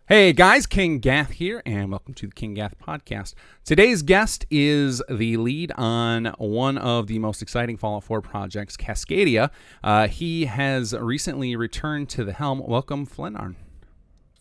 Hey guys, kinggath here, and welcome to the kinggath podcast. Today's guest is the lead on one of the most exciting Fallout 4 projects, Cascadia. He has recently returned to the helm. Welcome, Flenarn.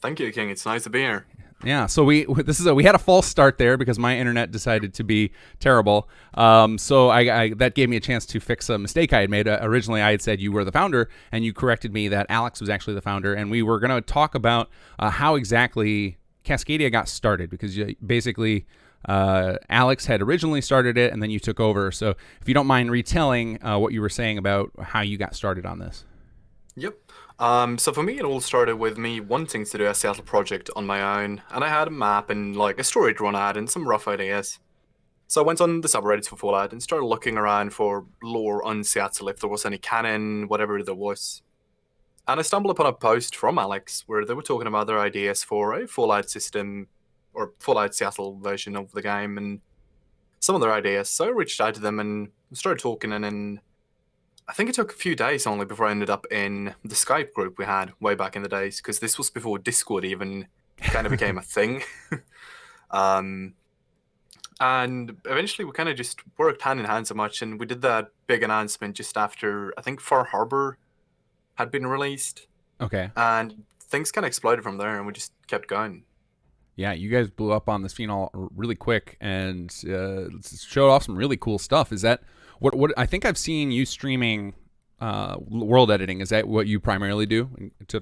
Thank you, King. It's nice to be here. Yeah, so we had a false start there because my internet decided to be terrible. So I that gave me a chance to fix a mistake I had made. Originally, I had said you were the founder, and you corrected me that Alex was actually the founder, and we were going to talk about how exactly Cascadia got started because basically Alex had originally started it, and then you took over. So if you don't mind retelling what you were saying about how you got started on this. Yep. So for me, it all started with me wanting to do a Seattle project on my own, and I had a map and like a story to run at and some rough ideas. So I went on the subreddits for Fallout and started looking around for lore on Seattle, if there was any canon, whatever there was. And I stumbled upon a post from Alex where they were talking about their ideas for a Fallout system or Fallout Seattle version of the game and some of their ideas. So I reached out to them and started talking, and then I think it took a few days only before I ended up in the Skype group we had way back in the days, because this was before Discord even kind of became a thing. um, and eventually we kind of just worked hand in hand so much, and we did that big announcement just after, I think, Far Harbor had been released. Okay. And things kind of exploded from there, and we just kept going. Yeah, you guys blew up on this phenol really quick and showed off some really cool stuff. Is that what I think I've seen you streaming world editing? Is that what you primarily do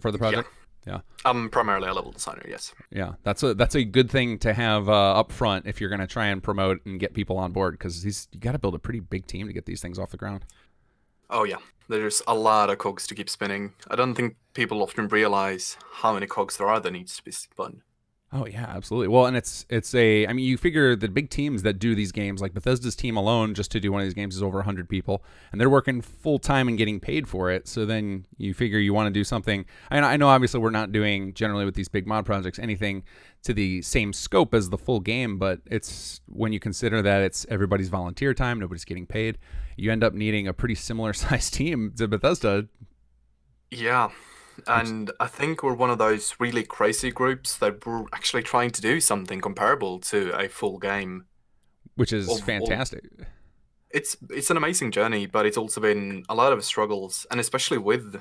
for the project? Yeah. I'm primarily a level designer, yes. Yeah, that's a good thing to have up front if you're going to try and promote and get people on board, because you got to build a pretty big team to get these things off the ground. Oh yeah, there's a lot of cogs to keep spinning. I don't think people often realize how many cogs there are that needs to be spun. Oh yeah, absolutely. Well, and I mean, you figure the big teams that do these games, like Bethesda's team alone, just to do one of these games is over 100 people, and they're working full time and getting paid for it. So then you figure you want to do something. I know obviously we're not doing generally with these big mod projects anything to the same scope as the full game, but it's when you consider that it's everybody's volunteer time, nobody's getting paid, you end up needing a pretty similar sized team to Bethesda. Yeah, and I think we're one of those really crazy groups that we're actually trying to do something comparable to a full game. Which is Of fantastic. it's an amazing journey, but it's also been a lot of struggles, and especially with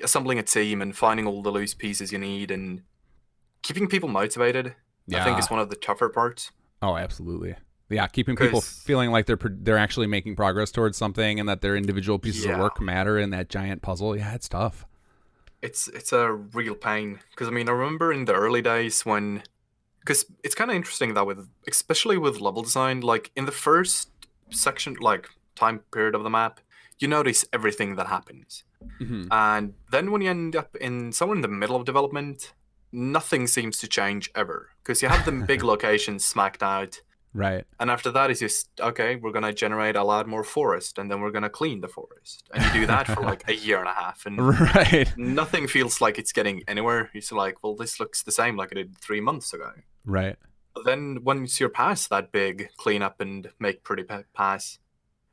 assembling a team and finding all the loose pieces you need and keeping people motivated. I think Yeah. is one of the tougher parts. Oh, absolutely. Yeah, keeping people Because feeling like they're actually making progress towards something, and that their individual pieces of yeah, work matter in that giant puzzle. Yeah, it's tough. it's a real pain. Because I mean, I remember in the early days when, because it's kind of interesting that with, especially with level design, like in the first section, like time period of the map, you notice everything that happens. Hmm. And then when you end up in somewhere in the middle of development, nothing seems to change ever because you have the big locations smacked out. Right. And after that, it's just, okay, we're going to generate a lot more forest and then we're going to clean the forest. And you do that for like a year and a half. And Right. nothing feels like it's getting anywhere. You're just like, well, this looks the same like it did 3 months ago. Right. But then once you're past that big cleanup and make pretty pass,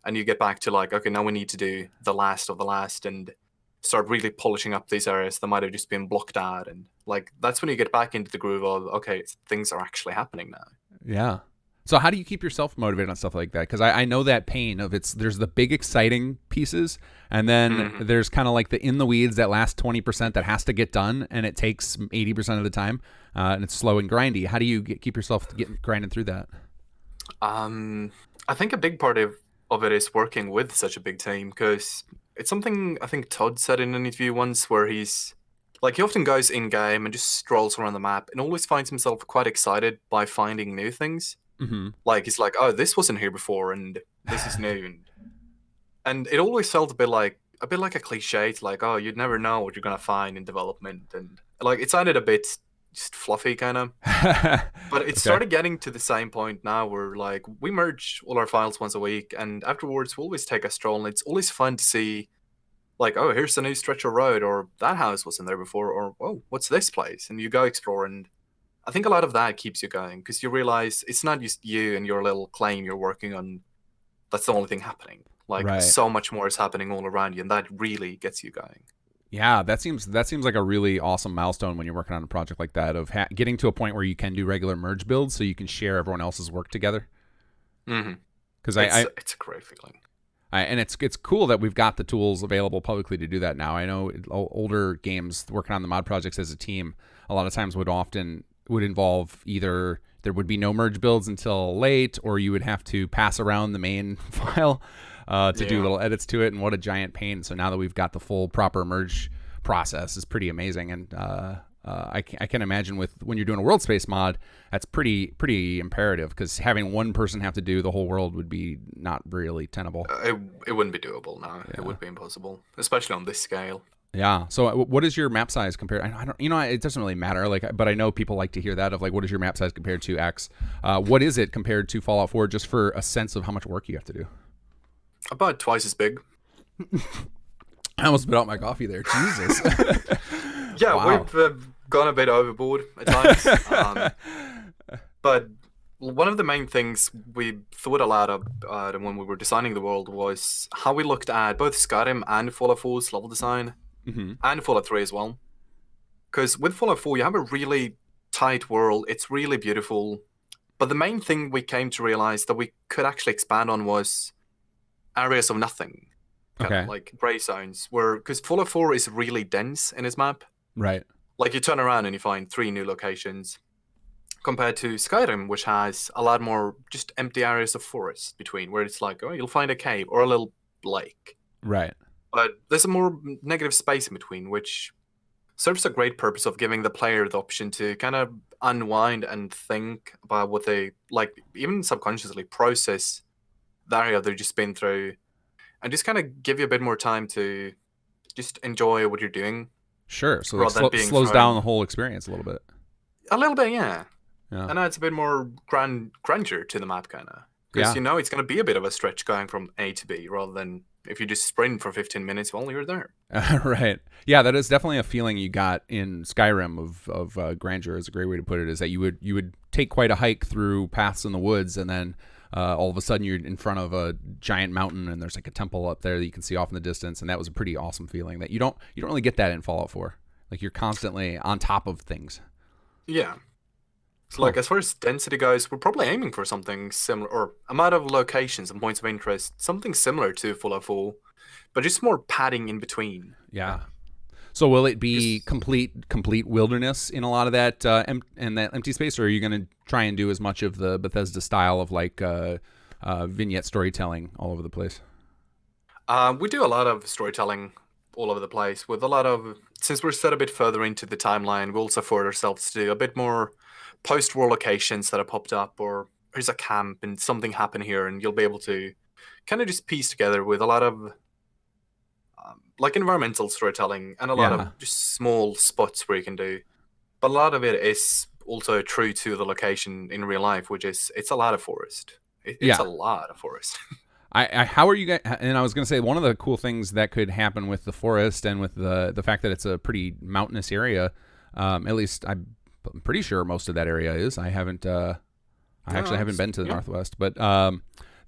and you get back to like, okay, now we need to do the last of the last and start really polishing up these areas that might have just been blocked out. And like, that's when you get back into the groove of, okay, things are actually happening now. Yeah. So how do you keep yourself motivated on stuff like that? Because I know that pain of there's the big exciting pieces, and then Mhm. there's kind of like the in the weeds that last 20% that has to get done, and it takes 80% of the time, and it's slow and grindy. How do you keep yourself grinding through that? I think a big part of it is working with such a big team because it's something I think Todd said in an interview once where he's like, he often goes in game and just strolls around the map and always finds himself quite excited by finding new things. Hmm. Like he's like, oh, this wasn't here before, and this is new, and it always felt a bit like a cliche. It's like, oh, you'd never know what you're gonna find in development, and like it sounded a bit just fluffy, kind of. But it Okay. started getting to the same point now where like we merge all our files once a week, and afterwards we'll always take a stroll, and it's always fun to see like, oh, here's a new stretch of road, or that house wasn't there before, or oh, what's this place? And you go explore, and I think a lot of that keeps you going because you realize it's not just you and your little claim you're working on. That's the only thing happening. Like Right. so much more is happening all around you, and that really gets you going. Yeah, that seems like a really awesome milestone when you're working on a project like that of getting to a point where you can do regular merge builds, so you can share everyone else's work together. Hmm. Because It's a great feeling. and it's cool that we've got the tools available publicly to do that now. I know older games working on the mod projects as a team a lot of times would involve either there would be no merge builds until late, or you would have to pass around the main file to do Yeah. little edits to it, and what a giant pain. So now that we've got the full proper merge process, is pretty amazing. And I can imagine with when you're doing a world space mod, that's pretty imperative, because having one person have to do the whole world would be not really tenable. It wouldn't be doable now. It Yeah. would be impossible, especially on this scale. Yeah. So what is your map size compared? I don't. It doesn't really matter. Like, but I know people like to hear that of like, what is your map size compared to X? What is it compared to Fallout 4? Just for a sense of how much work you have to do. About twice as big. I almost spit out my coffee there. Jesus. Yeah, Wow. we've gone a bit overboard at times. But one of the main things we thought a lot about when we were designing the world was how we looked at both Skyrim and Fallout 4's level design, Hmm. and Fallout 3 as well. Because with Fallout 4, you have a really tight world, it's really beautiful. But the main thing we came to realize that we could actually expand on was areas of nothing, kind Okay. of like gray zones, where because Fallout 4 is really dense in its map. Right. Like you turn around and you find 3 new locations, compared to Skyrim, which has a lot more just empty areas of forest between, where it's like, oh, you'll find a cave or a little lake. Right. But there's a more negative space in between, which serves a great purpose of giving the player the option to kind of unwind and think about what they like, even subconsciously process the area they've just been through, and just kind of give you a bit more time to just enjoy what you're doing Sure. So like rather than being slows down the thrown. whole experience a little bit. A little bit, yeah. Yeah. And adds a bit more grandeur to the map, kind of. Because Yeah. you know it's going to be a bit of a stretch going from A to B, rather than if you just sprint for 15 minutes, well, you're there. Right. Yeah, that is definitely a feeling you got in Skyrim of grandeur. Is a great way to put it. Is that you would take quite a hike through paths in the woods, and then all of a sudden you're in front of a giant mountain, and there's like a temple up there that you can see off in the distance, and that was a pretty awesome feeling that you don't really get that in Fallout 4. Like you're constantly on top of things. Yeah. So, Cool. like, as far as density goes, we're probably aiming for something similar, or amount of locations and points of interest, something similar to Fallout 4, but just more padding in between. Yeah. So will it be Just complete wilderness in a lot of that in that empty space, or are you going to try and do as much of the Bethesda style of like vignette storytelling all over the place? we do a lot of storytelling all over the place with a lot of, since we're set a bit further into the timeline, we also afford ourselves to do a bit more post-war locations that have popped up, or there's a camp and something happened here, and you'll be able to kind of just piece together with a lot of like environmental storytelling and a lot Yeah. of just small spots where you can do. But a lot of it is also true to the location in real life, which is it's a lot of forest. It's Yeah. a lot of forest. How are you guys? And I was going to say one of the cool things that could happen with the forest and with the fact that it's a pretty mountainous area. At least I'm pretty sure most of that area is. I haven't. I actually haven't been to the Yeah. Northwest, but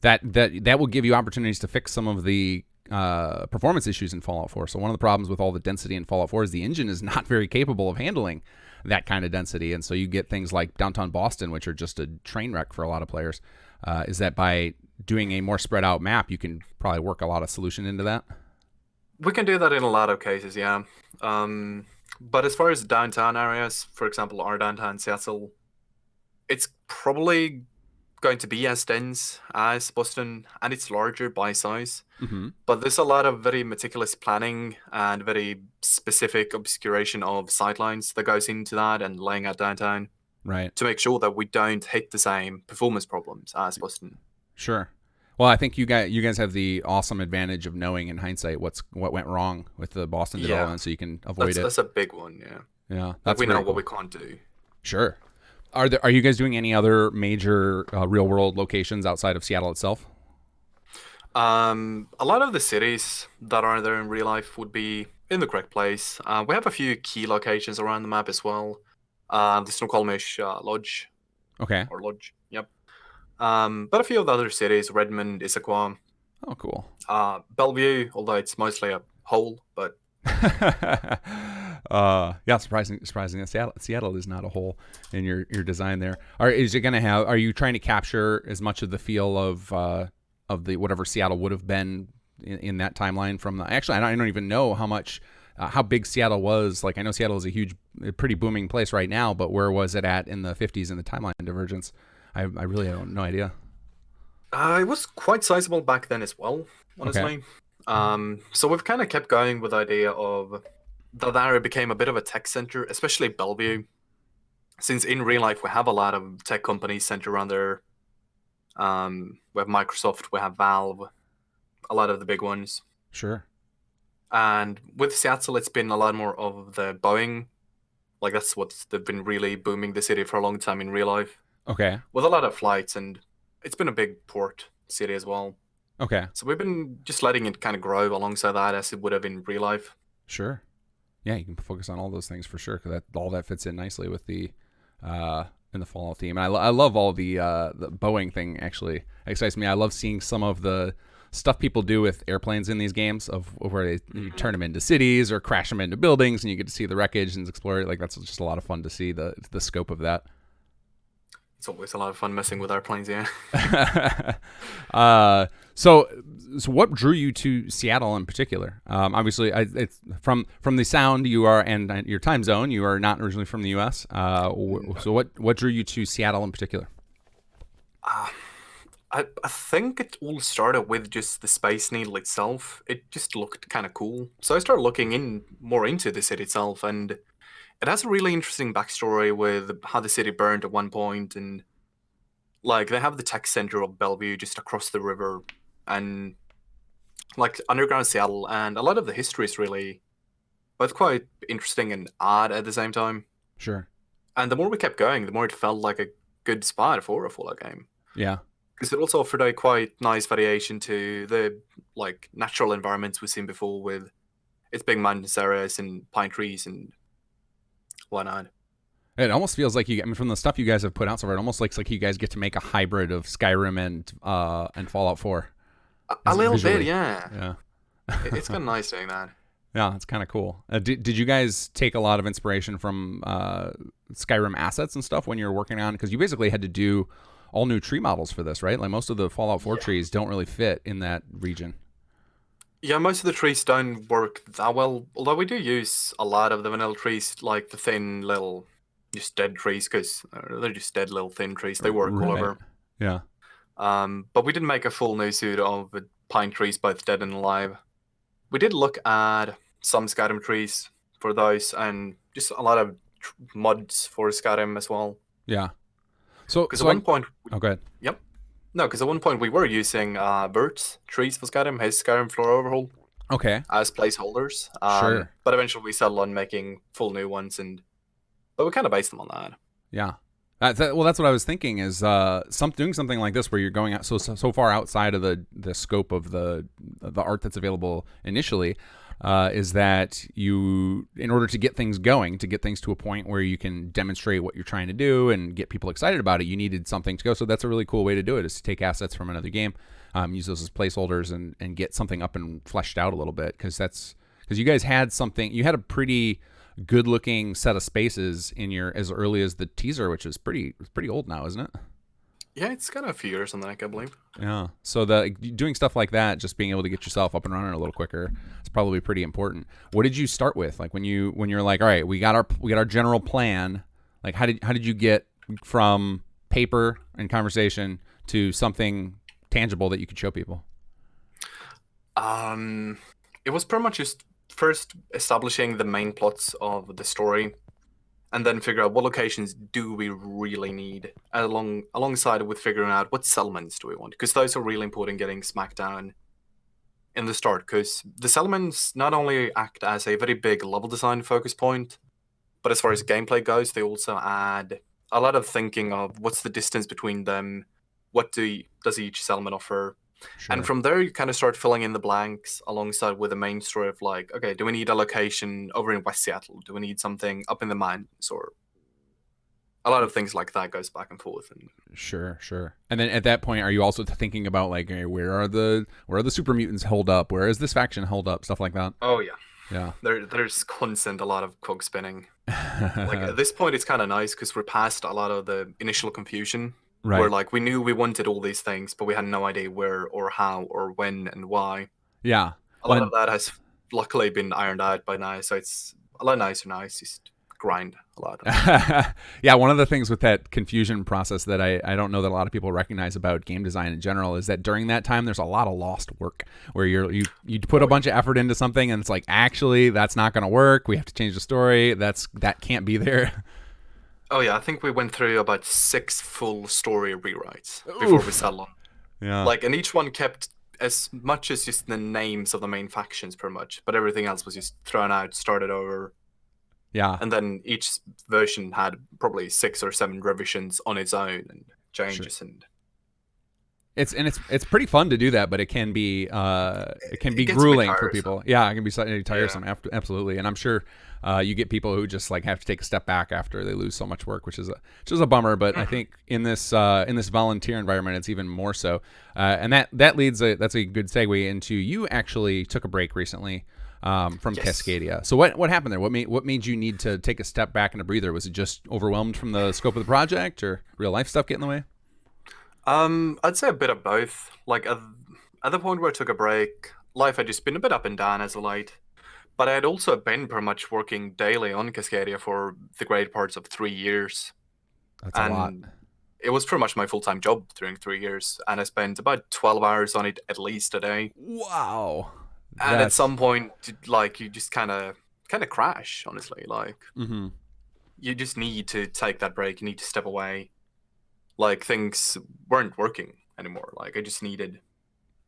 that will give you opportunities to fix some of the performance issues in Fallout 4. So one of the problems with all the density in Fallout 4 is the engine is not very capable of handling that kind of density, and so you get things like downtown Boston, which are just a train wreck for a lot of players. Is that by doing a more spread out map, you can probably work a lot of solution into that? We can do that in a lot of cases, yeah. But as far as downtown areas, for example, our downtown Seattle, it's probably going to be as dense as Boston, and it's larger by size. Mm-hmm. But there's a lot of very meticulous planning and very specific obscuration of sightlines that goes into that and laying out downtown Right. to make sure that we don't hit the same performance problems as Boston. Sure. Well, I think you guys have the awesome advantage of knowing in hindsight what went wrong with the Boston Yeah, development, so you can avoid it. that's a big one, yeah. Yeah, Like that's we know very what cool. we can't do. Sure. Are you guys doing any other major real world locations outside of Seattle itself? A lot of the cities that are there in real life would be in the correct place. We have a few key locations around the map as well. The Snoqualmie Lodge, Okay. or Lodge, yep. But a few of the other cities, Redmond, Issaquah, Oh, cool. Bellevue, although it's mostly a hole, but Yeah, surprising that Seattle is not a hole in your design there. Is it gonna have? Are you trying to capture as much of the feel of the whatever Seattle would have been in that timeline from the? Actually, I don't even know how much. How big Seattle was. Like, I know Seattle is pretty booming place right now, but where was it at in the 50s in the timeline divergence? I really don't no idea. It was quite sizable back then as well, Okay, honestly. So we've kind of kept going with the idea of that area became a bit of a tech center, especially Bellevue, since in real life we have a lot of tech companies centered around there. We have Microsoft, we have Valve, a lot of the big ones. sure. And with Seattle, it's been a lot more of the Boeing. Like that's what they've been really booming the city for a long time in real life, Okay, with a lot of flights, and it's been a big port city as well. okay, So we've been just letting it kind of grow alongside that as it would have in real life. sure. Yeah, you can focus on all those things for sure because all that fits in nicely with the in the Fallout theme. And I love all the Boeing thing. Actually excites me. I love seeing some of the stuff people do with airplanes in these games of where you turn them into cities or crash them into buildings, and you get to see the wreckage and explore it. Like that's just a lot of fun to see the scope of that. It's always a lot of fun messing with airplanes, yeah. uh, so, so what drew you to Seattle in particular? Obviously, it's from the sound you are and your time zone. You are not originally from the U.S. So, what drew you to Seattle in particular? Uh, I think it all started with just the Space Needle itself. It just looked kind of cool. So I started looking in more into the city itself, and it has a really interesting backstory with how the city burned at one point, and like they have the tech center of Bellevue just across the river, and like underground Seattle, and a lot of the history is really both quite interesting and odd at the same time. Sure. And the more we kept going, the more it felt like a good spot for a Fallout game. Yeah. Because it also offered a quite nice variation to the like natural environments we've seen before with its big mountainous areas and pine trees and whatnot. It almost feels like I mean, from the stuff you guys have put out so far, it almost looks like you guys get to make a hybrid of Skyrim and Fallout 4. A little Visually. bit, yeah. Yeah. It's kind of nice doing that. Yeah, it's kind of cool. Did you guys take a lot of inspiration from Skyrim Assets and stuff when you were working on? Because you basically had to do all new tree models for this, right? Like most of the Fallout 4 trees don't really fit in that region. Yeah, most of the trees don't work that well, although we do use a lot of the vanilla trees, like the thin little, just dead trees, because they're just dead little thin trees. They work all Right. over. Yeah. But we didn't make a full new suit of pine trees, both dead and alive. We did look at some Skyrim trees for those, and just a lot of mods for Skyrim as well. Yeah. So, Because at one point, oh, go ahead. yep. No, because at one point we were using Bert's trees for Skyrim, his Skyrim floor overhaul, Okay. as placeholders. Sure. But eventually we settled on making full new ones, but we kind of based them on that. Yeah. Well, that's what I was thinking is doing something like this where you're going out so far outside of the scope of the art that's available initially, is that you, in order to get things going, to get things to a point where you can demonstrate what you're trying to do and get people excited about it, you needed something to go. So that's a really cool way to do it, is to take assets from another game, use those as placeholders and get something up and fleshed out a little bit, because you guys had you had a pretty good looking set of spaces in your as early as the teaser, which is pretty old now, isn't it? Yeah, it's got a few years on that, I believe. Yeah. So doing stuff like that, just being able to get yourself up and running a little quicker, is probably pretty important. What did you start with? Like when you're like, all right, we got our general plan. Like how did you get from paper and conversation to something tangible that you could show people? It was pretty much just first establishing the main plots of the story, and then figure out what locations do we really need, alongside with figuring out what settlements do we want, because those are really important getting smacked down in the start, because the settlements not only act as a very big level design focus point, but as far as gameplay goes, they also add a lot of thinking of what's the distance between them, does each settlement offer. Sure. And from there, you kind of start filling in the blanks alongside with the main story of like, okay, do we need a location over in West Seattle? Do we need something up in the mountains? Or a lot of things like that goes back and forth. And Sure. And then at that point, are you also thinking about like, hey, where are the super mutants held up? Where is this faction held up? Stuff like that. oh yeah, Yeah. There's constant a lot of cog spinning. Like at this point, it's kind of nice because we're past a lot of the initial confusion, where Right. like we knew we wanted all these things, but we had no idea where or how or when and why. Yeah. A lot of When that has luckily been ironed out by now, so it's a lot nicer now. It's just grind a lot. yeah, one of the things with that confusion process that I don't know that a lot of people recognize about game design in general is that during that time there's a lot of lost work where you put a bunch of effort into something and it's like, actually that's not going to work. We have to change the story. That can't be there. Oh yeah, I think we went through about 6 full story rewrites before we Oof. settled on. Yeah. Like, and each one kept as much as just the names of the main factions, pretty much, but everything else was just thrown out, started over, Yeah. and then each version had probably 6 or 7 revisions on its own and Sure. changes, and It's pretty fun to do that, but it can be it gets a bit grueling for tiresome. people. Yeah, it can be slightly Yeah. tiresome. Absolutely, and I'm sure you get people who just like have to take a step back after they lose so much work, which is a bummer. But I think in this volunteer environment, it's even more so. And that leads that's a good segue into you actually took a break recently. From Yes. Cascadia. So what happened there? What made you need to take a step back and a breather? Was it just overwhelmed from the scope of the project, or real life stuff get in the way? I'd say a bit of both. Like at the point where I took a break, life had just been a bit up and down as of late. But I had also been pretty much working daily on Cascadia for the great parts of 3 years, That's a lot. and it was pretty much my full-time job during 3 years. And I spent about 12 hours on it at least a day. Wow. And at That's some point, like you just kind of crash. Honestly, like mm-hmm. you just need to take that break. You need to step away. Like things weren't working anymore. Like I just needed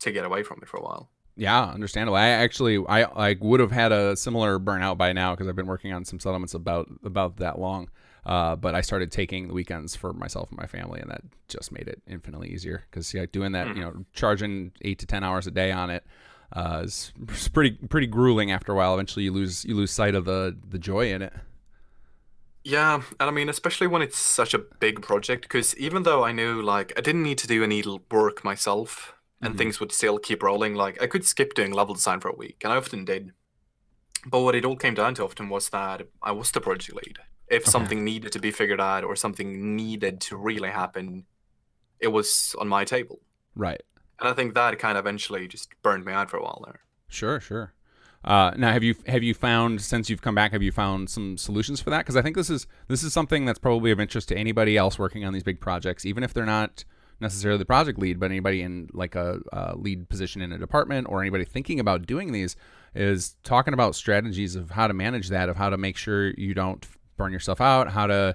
to get away from it for a while. Yeah, understandable. I would have had a similar burnout by now because I've been working on some settlements about that long. But I started taking the weekends for myself and my family, and that just made it infinitely easier. Because doing that, charging 8 to 10 hours a day on it is pretty grueling after a while. Eventually, you lose sight of the joy in it. Yeah, and I mean, especially when it's such a big project, because even though I knew like I didn't need to do any work myself and Mm-hmm. things would still keep rolling, like I could skip doing level design for a week, and I often did. But what it all came down to often was that I was the project lead. If Okay. something needed to be figured out or something needed to really happen, it was on my table. Right. And I think that kind of eventually just burned me out for a while there. Sure. Sure. Now, have you found since you've come back? Have you found some solutions for that? Because I think this is something that's probably of interest to anybody else working on these big projects, even if they're not necessarily the project lead, but anybody in like a lead position in a department or anybody thinking about doing these is talking about strategies of how to manage that, of how to make sure you don't burn yourself out, how to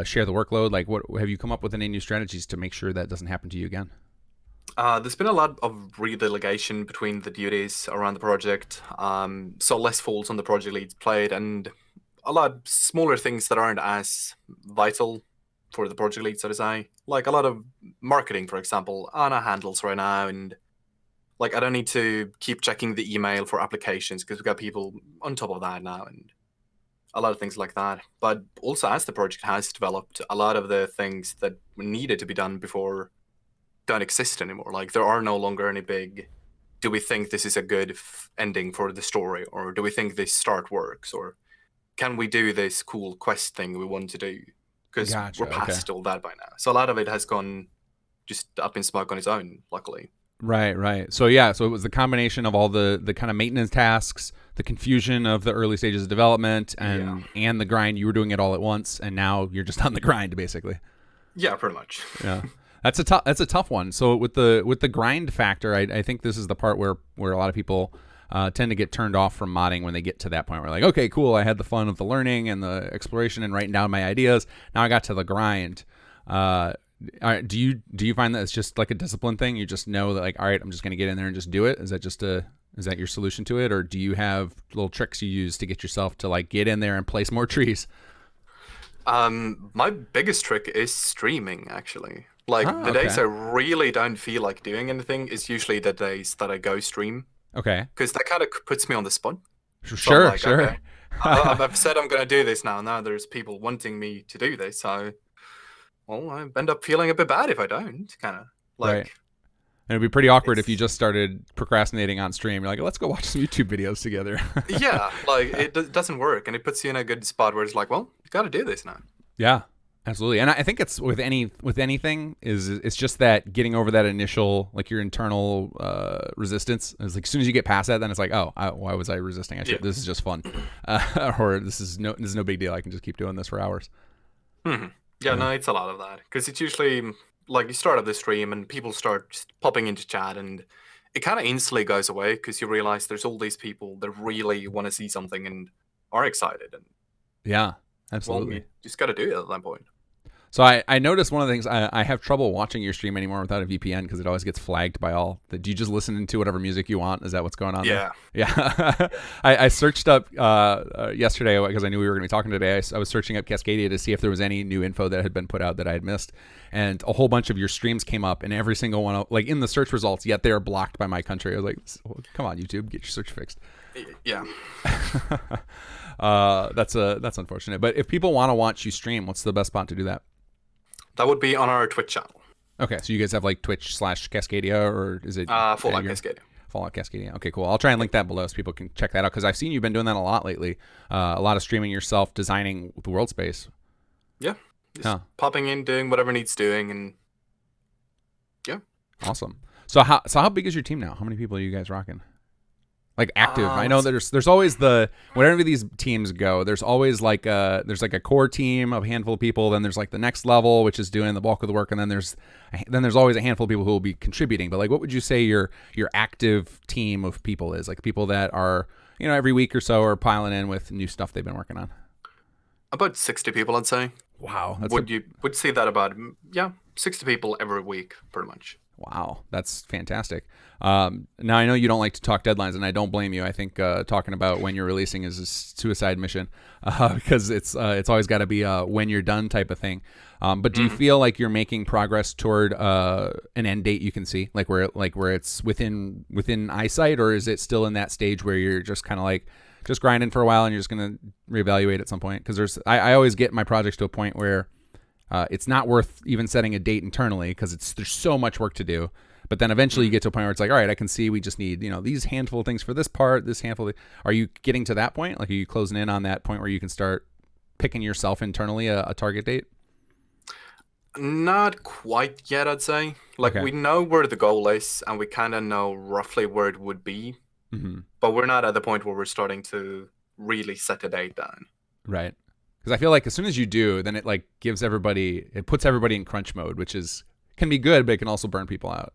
share the workload. Like, what have you come up with any new strategies to make sure that doesn't happen to you again? There's been a lot of redelegation between the duties around the project, so less falls on the project lead's plate, and a lot smaller things that aren't as vital for the project lead, so to say. Like a lot of marketing, for example, Anna handles right now, and like I don't need to keep checking the email for applications because we've got people on top of that now, and a lot of things like that. But also, as the project has developed, a lot of the things that needed to be done before don't exist anymore. Like there are no longer any big. Do we think this is a good ending for the story, or do we think this start works, or can we do this cool quest thing we want to do? Because we're Gotcha. Okay. past all that by now. So a lot of it has gone just up in smoke on its own. Luckily. Right, right. So yeah, so it was the combination of all the kind of maintenance tasks, the confusion of the early stages of development, Yeah. and the grind. You were doing it all at once, and now you're just on the grind, basically. Yeah, pretty much. Yeah, that's a tough one. So with the grind factor, I think this is the part where a lot of people tend to get turned off from modding when they get to that point. Where like, okay, cool, I had the fun of the learning and the exploration and writing down my ideas. Now I got to the grind. All right, do you find that it's just like a discipline thing? You just know that like, all right, I'm just gonna get in there and just do it. Is that your solution to it, or do you have little tricks you use to get yourself to like get in there and place more trees? My biggest trick is streaming, actually. Like Oh, the days okay, I really don't feel like doing anything is usually the days that I go stream, okay, because that kind of puts me on the spot. So I'm sure, like, sure. okay, I've said I'm gonna do this now. Now there's people wanting me to do this, so well, I end up feeling a bit bad if I don't. Kind of Right. like And it'd be pretty awkward if you just started procrastinating on stream. You're like, let's go watch some YouTube videos together. Yeah, like it doesn't work, and it puts you in a good spot where it's like, well, you got to do this now. Yeah, absolutely. And I think it's with anything is it's just that getting over that initial, like, your internal resistance. It's like as soon as you get past that, then it's like, oh, why was I resisting? This is just fun, or this is no big deal. I can just keep doing this for hours. Mm-hmm. Yeah, no, it's a lot of that because it's usually like you start up the stream and people start just popping into chat, and it kind of instantly goes away because you realize there's all these people that really want to see something and are excited, and yeah, absolutely. Well, you just got to do it at that point. So I noticed one of the things, I have trouble watching your stream anymore without a VPN because it always gets flagged by all. Do you just listen to whatever music you want? Is that what's going on? Yeah. There? Yeah. I searched up yesterday because I knew we were going to be talking today. I was searching up Cascadia to see if there was any new info that had been put out that I had missed. And a whole bunch of your streams came up, and every single one, like in the search results, yet they are blocked by my country. I was like, come on, YouTube, get your search fixed. Yeah. That's unfortunate. But if people want to watch you stream, what's the best spot to do that? That would be on our Twitch channel. Okay, so you guys have like Twitch/Cascadia, or is it Fallout Cascadia? Fallout Cascadia. Okay, cool. I'll try and link that below so people can check that out because I've seen you've been doing that a lot lately. A lot of streaming yourself, designing the world space. Yeah, just popping in, doing whatever needs doing, and yeah. Awesome. So how big is your team now? How many people are you guys rocking? Like active. I know there's always whenever these teams go, there's always like a core team of a handful of people, then there's like the next level, which is doing the bulk of the work, and then there's always a handful of people who will be contributing. But like, what would you say your active team of people is? Like people that are, every week or so are piling in with new stuff they've been working on. About 60 people, I'd say. Wow. Would say that about 60 people every week, pretty much. Wow, that's fantastic. Now, I know you don't like to talk deadlines, and I don't blame you. I think talking about when you're releasing is a suicide mission because it's always got to be a when you're done type of thing. But do you feel like you're making progress toward an end date you can see, like where it's within eyesight, or is it still in that stage where you're just kind of like just grinding for a while and you're just going to reevaluate at some point? Because I always get my projects to a point where it's not worth even setting a date internally because there's so much work to do. But then eventually you get to a point where it's like, all right, I can see we just need, these handful of things for this part, this handful. Are you getting to that point? Like, are you closing in on that point where you can start picking yourself internally a target date? Not quite yet, I'd say. Like, we know where the goal is and we kind of know roughly where it would be. Mm-hmm. But we're not at the point where we're starting to really set a date down. Right. Because I feel like as soon as you do, then it like puts everybody in crunch mode, which can be good, but it can also burn people out.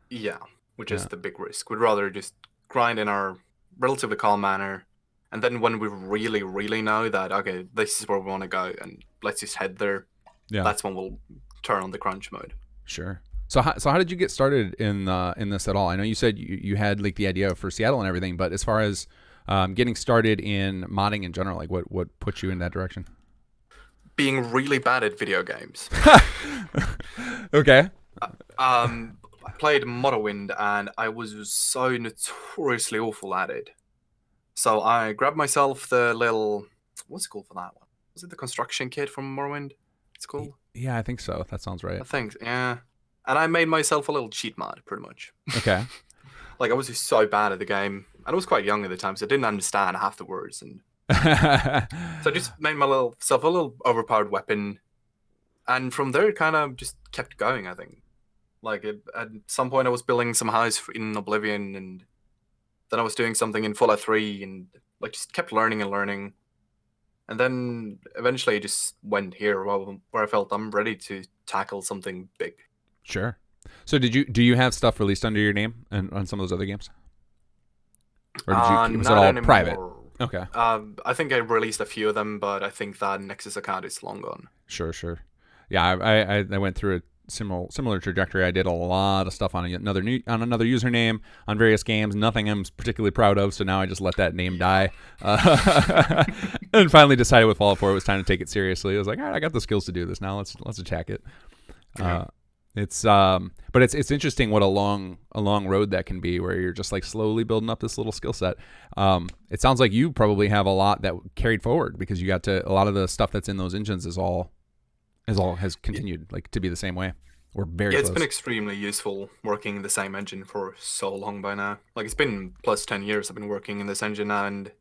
Yeah, which is the big risk. We'd rather just grind in our relatively calm manner, and then when we really, really know that, okay, this is where we want to go, and let's just head there. Yeah, that's when we'll turn on the crunch mode. Sure. So how did you get started in this at all? I know you said you had like the idea for Seattle and everything, but as far as getting started in modding in general, like what put you in that direction? Being really bad at video games. Okay. I played Morrowind and I was so notoriously awful at it. So I grabbed myself the little, what's it called for that one? Was it the construction kit from Morrowind? It's called? Yeah, I think so. That sounds right. I think, yeah. And I made myself a little cheat mod, pretty much. Okay. Like, I was just so bad at the game. And I was quite young at the time, so I didn't understand half the words. And so I just made myself a little overpowered weapon. And from there, it kind of just kept going, I think. Like, at some point, I was building some house in Oblivion, and then I was doing something in Fallout 3, and like just kept learning and learning. And then eventually I just went here where I felt I'm ready to tackle something big. Sure. So do you have stuff released under your name and on some of those other games? Or was it all anymore. Private? Okay. I think I released a few of them, but I think that Nexus account is long gone. Sure. Yeah, I went through a similar trajectory. I did a lot of stuff on another username on various games. Nothing I'm particularly proud of, so now I just let that name die. And finally decided with Fallout 4 it was time to take it seriously. I was like, all right, I got the skills to do this now. Let's attack it. But it's interesting what a long road that can be, where you're just like slowly building up this little skill set. It sounds like you probably have a lot that carried forward because you got to a lot of the stuff that's in those engines has continued like to be the same way. Or very Yeah, it's been close. extremely useful working in the same engine for so long by now. Like it's been plus 10 years I've been working in this engine now, and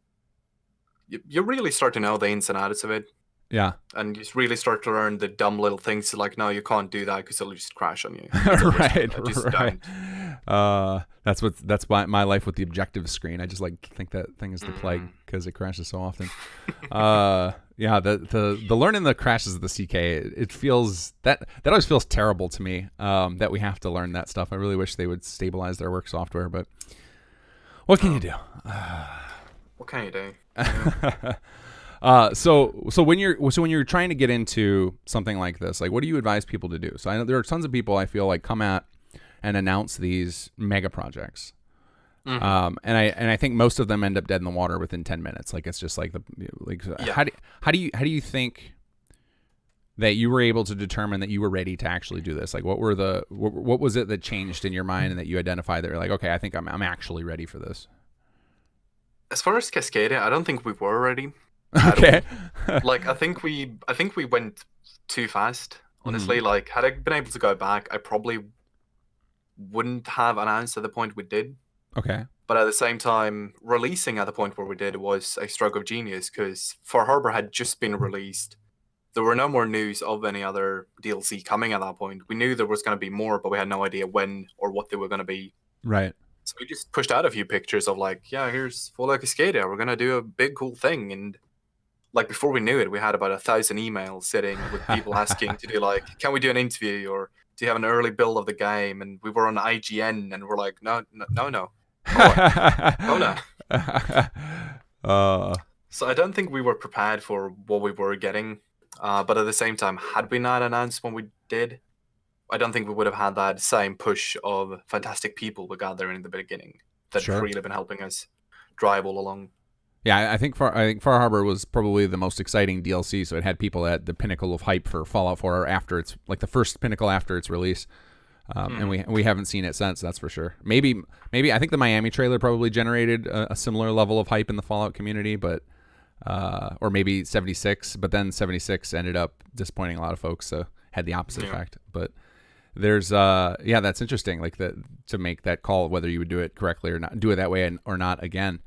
you really start to know the ins and outs of it, Yeah. and you really start to learn the dumb little things like, no, you can't do that because it'll just crash on you. It's always like Right, that. Just right. don't. That's my life with the objective screen. I just like think that thing is the plague Mm. because it crashes so often. Yeah, the learning the crashes of the CK, it feels that always feels terrible to me. That we have to learn that stuff. I really wish they would stabilize their work software, but what can you do? What can you do? Yeah. So when you're trying to get into something like this, like what do you advise people to do? So I know there are tons of people I feel like come at and announce these mega projects. Mhm. And I think most of them end up dead in the water within 10 minutes. Like it's just like Yeah. how do you think that you were able to determine that you were ready to actually do this? Like what was it that changed in your mind and that you identified that you're like, okay, I think I'm actually ready for this. As far as Cascadia, I don't think we were ready at Okay. all. Like I think we went too fast. Mhm. Honestly, like had I been able to go back, I probably wouldn't have announced at the point we did. Okay. But at the same time, releasing at the point where we did was a stroke of genius because Far Harbor had just been released. There were no more news of any other DLC coming at that point. We knew there was going to be more, but we had no idea when or what they were going to be. Right. So we just pushed out a few pictures of like, yeah, here's Fallout Cascadia. We're going to do a big cool thing. And like before we knew it, we had about 1,000 emails sitting with people asking to do like, can we do an interview or do you have an early build of the game? And we were on IGN and we're like, no, no, no, no. What? Oh no. uh, So I don't think we were prepared for what we were getting. But at the same time, had we not announced when we did, I don't think we would have had that same push of fantastic people we got there in the beginning that sure. really been helping us drive all along. Yeah, I think Far Harbor was probably the most exciting DLC. So it had people at the pinnacle of hype for Fallout 4 after it's like the first pinnacle after its release. And Hmm. we haven't seen it since. That's for sure. Maybe I think the Miami trailer probably generated a similar level of hype in the Fallout community, but or maybe 76. But then 76 ended up disappointing a lot of folks, so had the opposite Yeah. effect. But there's yeah, that's interesting. Like to make that call whether you would do it correctly or not, do it that way or not again.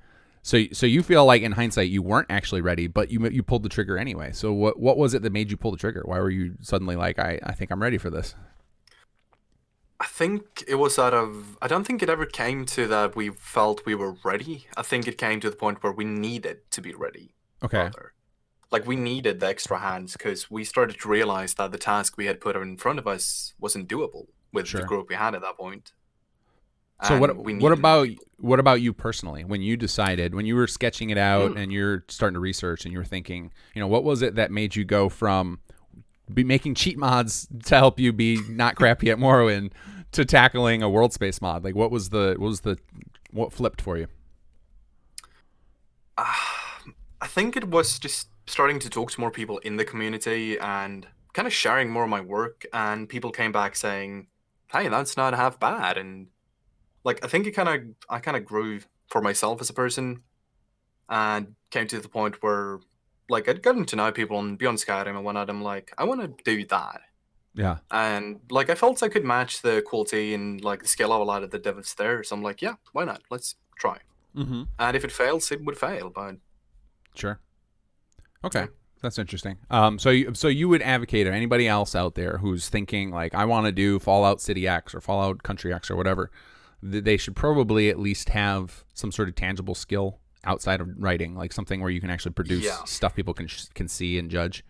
So you feel like in hindsight you weren't actually ready, but you pulled the trigger anyway. So what was it that made you pull the trigger? Why were you suddenly like I think I'm ready for this? I think it was out of. I don't think it ever came to that we felt we were ready. I think it came to the point where we needed to be ready, Okay, rather. Like we needed the extra hands because we started to realize that the task we had put in front of us wasn't doable with the sure. group we had at that point, So and we needed more people. what about you personally when you decided when you were sketching it out Mm. and you're starting to research and you were thinking, what was it that made you go from be making cheat mods to help you be not crappy at Morrowind to tackling a world space mod? Like what flipped for you? I think it was just starting to talk to more people in the community and kind of sharing more of my work, and people came back saying, "Hey, that's not half bad," and like I kind of grew for myself as a person and came to the point where like I'd gotten to know people on Beyond Skyrim and whatnot. I'm like, I want to do that, Yeah. and like I felt I could match the quality and like the skill of a lot of the devs there. So I'm like, yeah, why not? Let's try. Mm-hmm. And if it fails, it would fail. But Sure. Okay. yeah, That's interesting. So you would advocate, or anybody else out there who's thinking like, I want to do Fallout City X or Fallout Country X or whatever, they should probably at least have some sort of tangible skill outside of writing, like something where you can actually produce yeah, stuff people can see and judge.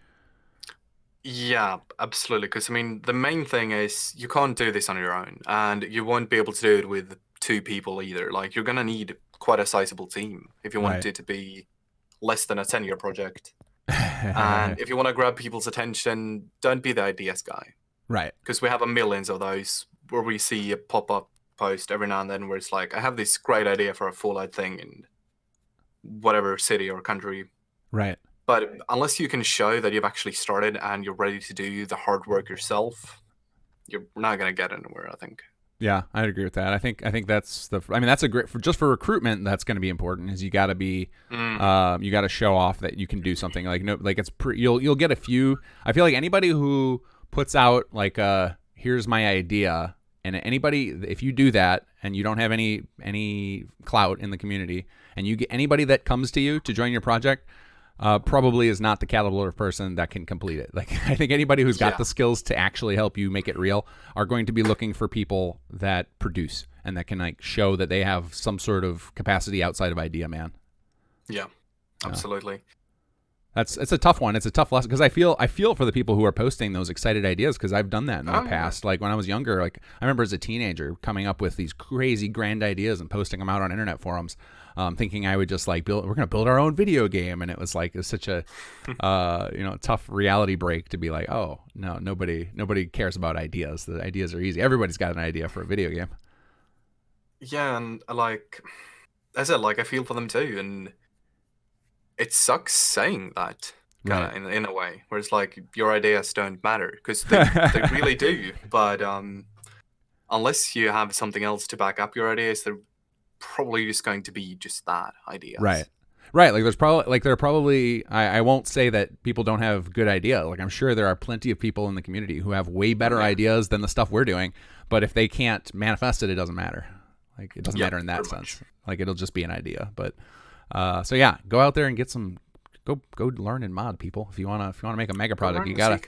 yeah, absolutely. Because I mean, the main thing is you can't do this on your own, and you won't be able to do it with two people either. Like you're gonna need quite a sizable team if you want Right. it to be less than a 10-year project. And if you want to grab people's attention, don't be the ideas guy. Right. Because we have a millions of those where we see a pop-up post every now and then where it's like, I have this great idea for a Fallout thing in whatever city or country. Right. But unless you can show that you've actually started and you're ready to do the hard work yourself, you're not going to get anywhere, I think. Yeah, I'd agree with that. I think that's I mean, that's a great just for recruitment. That's going to be important. Is you got to be, Mm, you got to show off that you can do something. Like no, like you'll get a few. I feel like anybody who puts out like here's my idea. And anybody, if you do that and you don't have any clout in the community, and you get anybody that comes to you to join your project, probably is not the caliber of person that can complete it. Like, I think anybody who's got the skills to actually help you make it real are going to be looking for people that produce and that can like show that they have some sort of capacity outside of idea man. Yeah, absolutely. It's a tough one. It's a tough lesson because I feel for the people who are posting those excited ideas because I've done that in the past. Like when I was younger, like I remember as a teenager coming up with these crazy grand ideas and posting them out on internet forums, thinking I would just like we're going to build our own video game, and it was such a tough reality break to be like, oh no, nobody cares about ideas. The ideas are easy. Everybody's got an idea for a video game. Yeah, and like I said, like I feel for them too, and it sucks saying that kind of in a way, where it's like your ideas don't matter because they really do. But unless you have something else to back up your ideas, they're probably just going to be just that ideas. Right. Like there are probably I won't say that people don't have good ideas. Like I'm sure there are plenty of people in the community who have way better ideas than the stuff we're doing. But if they can't manifest it, it doesn't matter. Like it doesn't matter in that sense. Like it'll just be an idea. But so yeah, go out there and get some. Go learn and mod, people. If you wanna make a mega project, you gotta.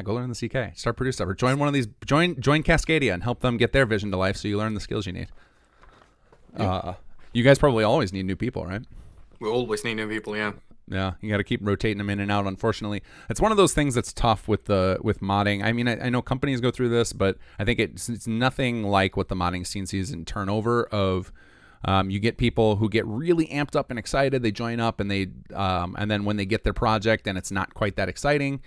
Go learn the CK. Start produce stuff. Or join one of these. Join Cascadia and help them get their vision to life, so you learn the skills you need. Yeah. You guys probably always need new people, right? We always need new people. Yeah. Yeah, you got to keep rotating them in and out. Unfortunately, it's one of those things that's tough with modding. I mean, I know companies go through this, but I think it's nothing like what the modding scene sees in turnover of. You get people who get really amped up and excited. They join up and and then when they get their project and it's not quite that exciting,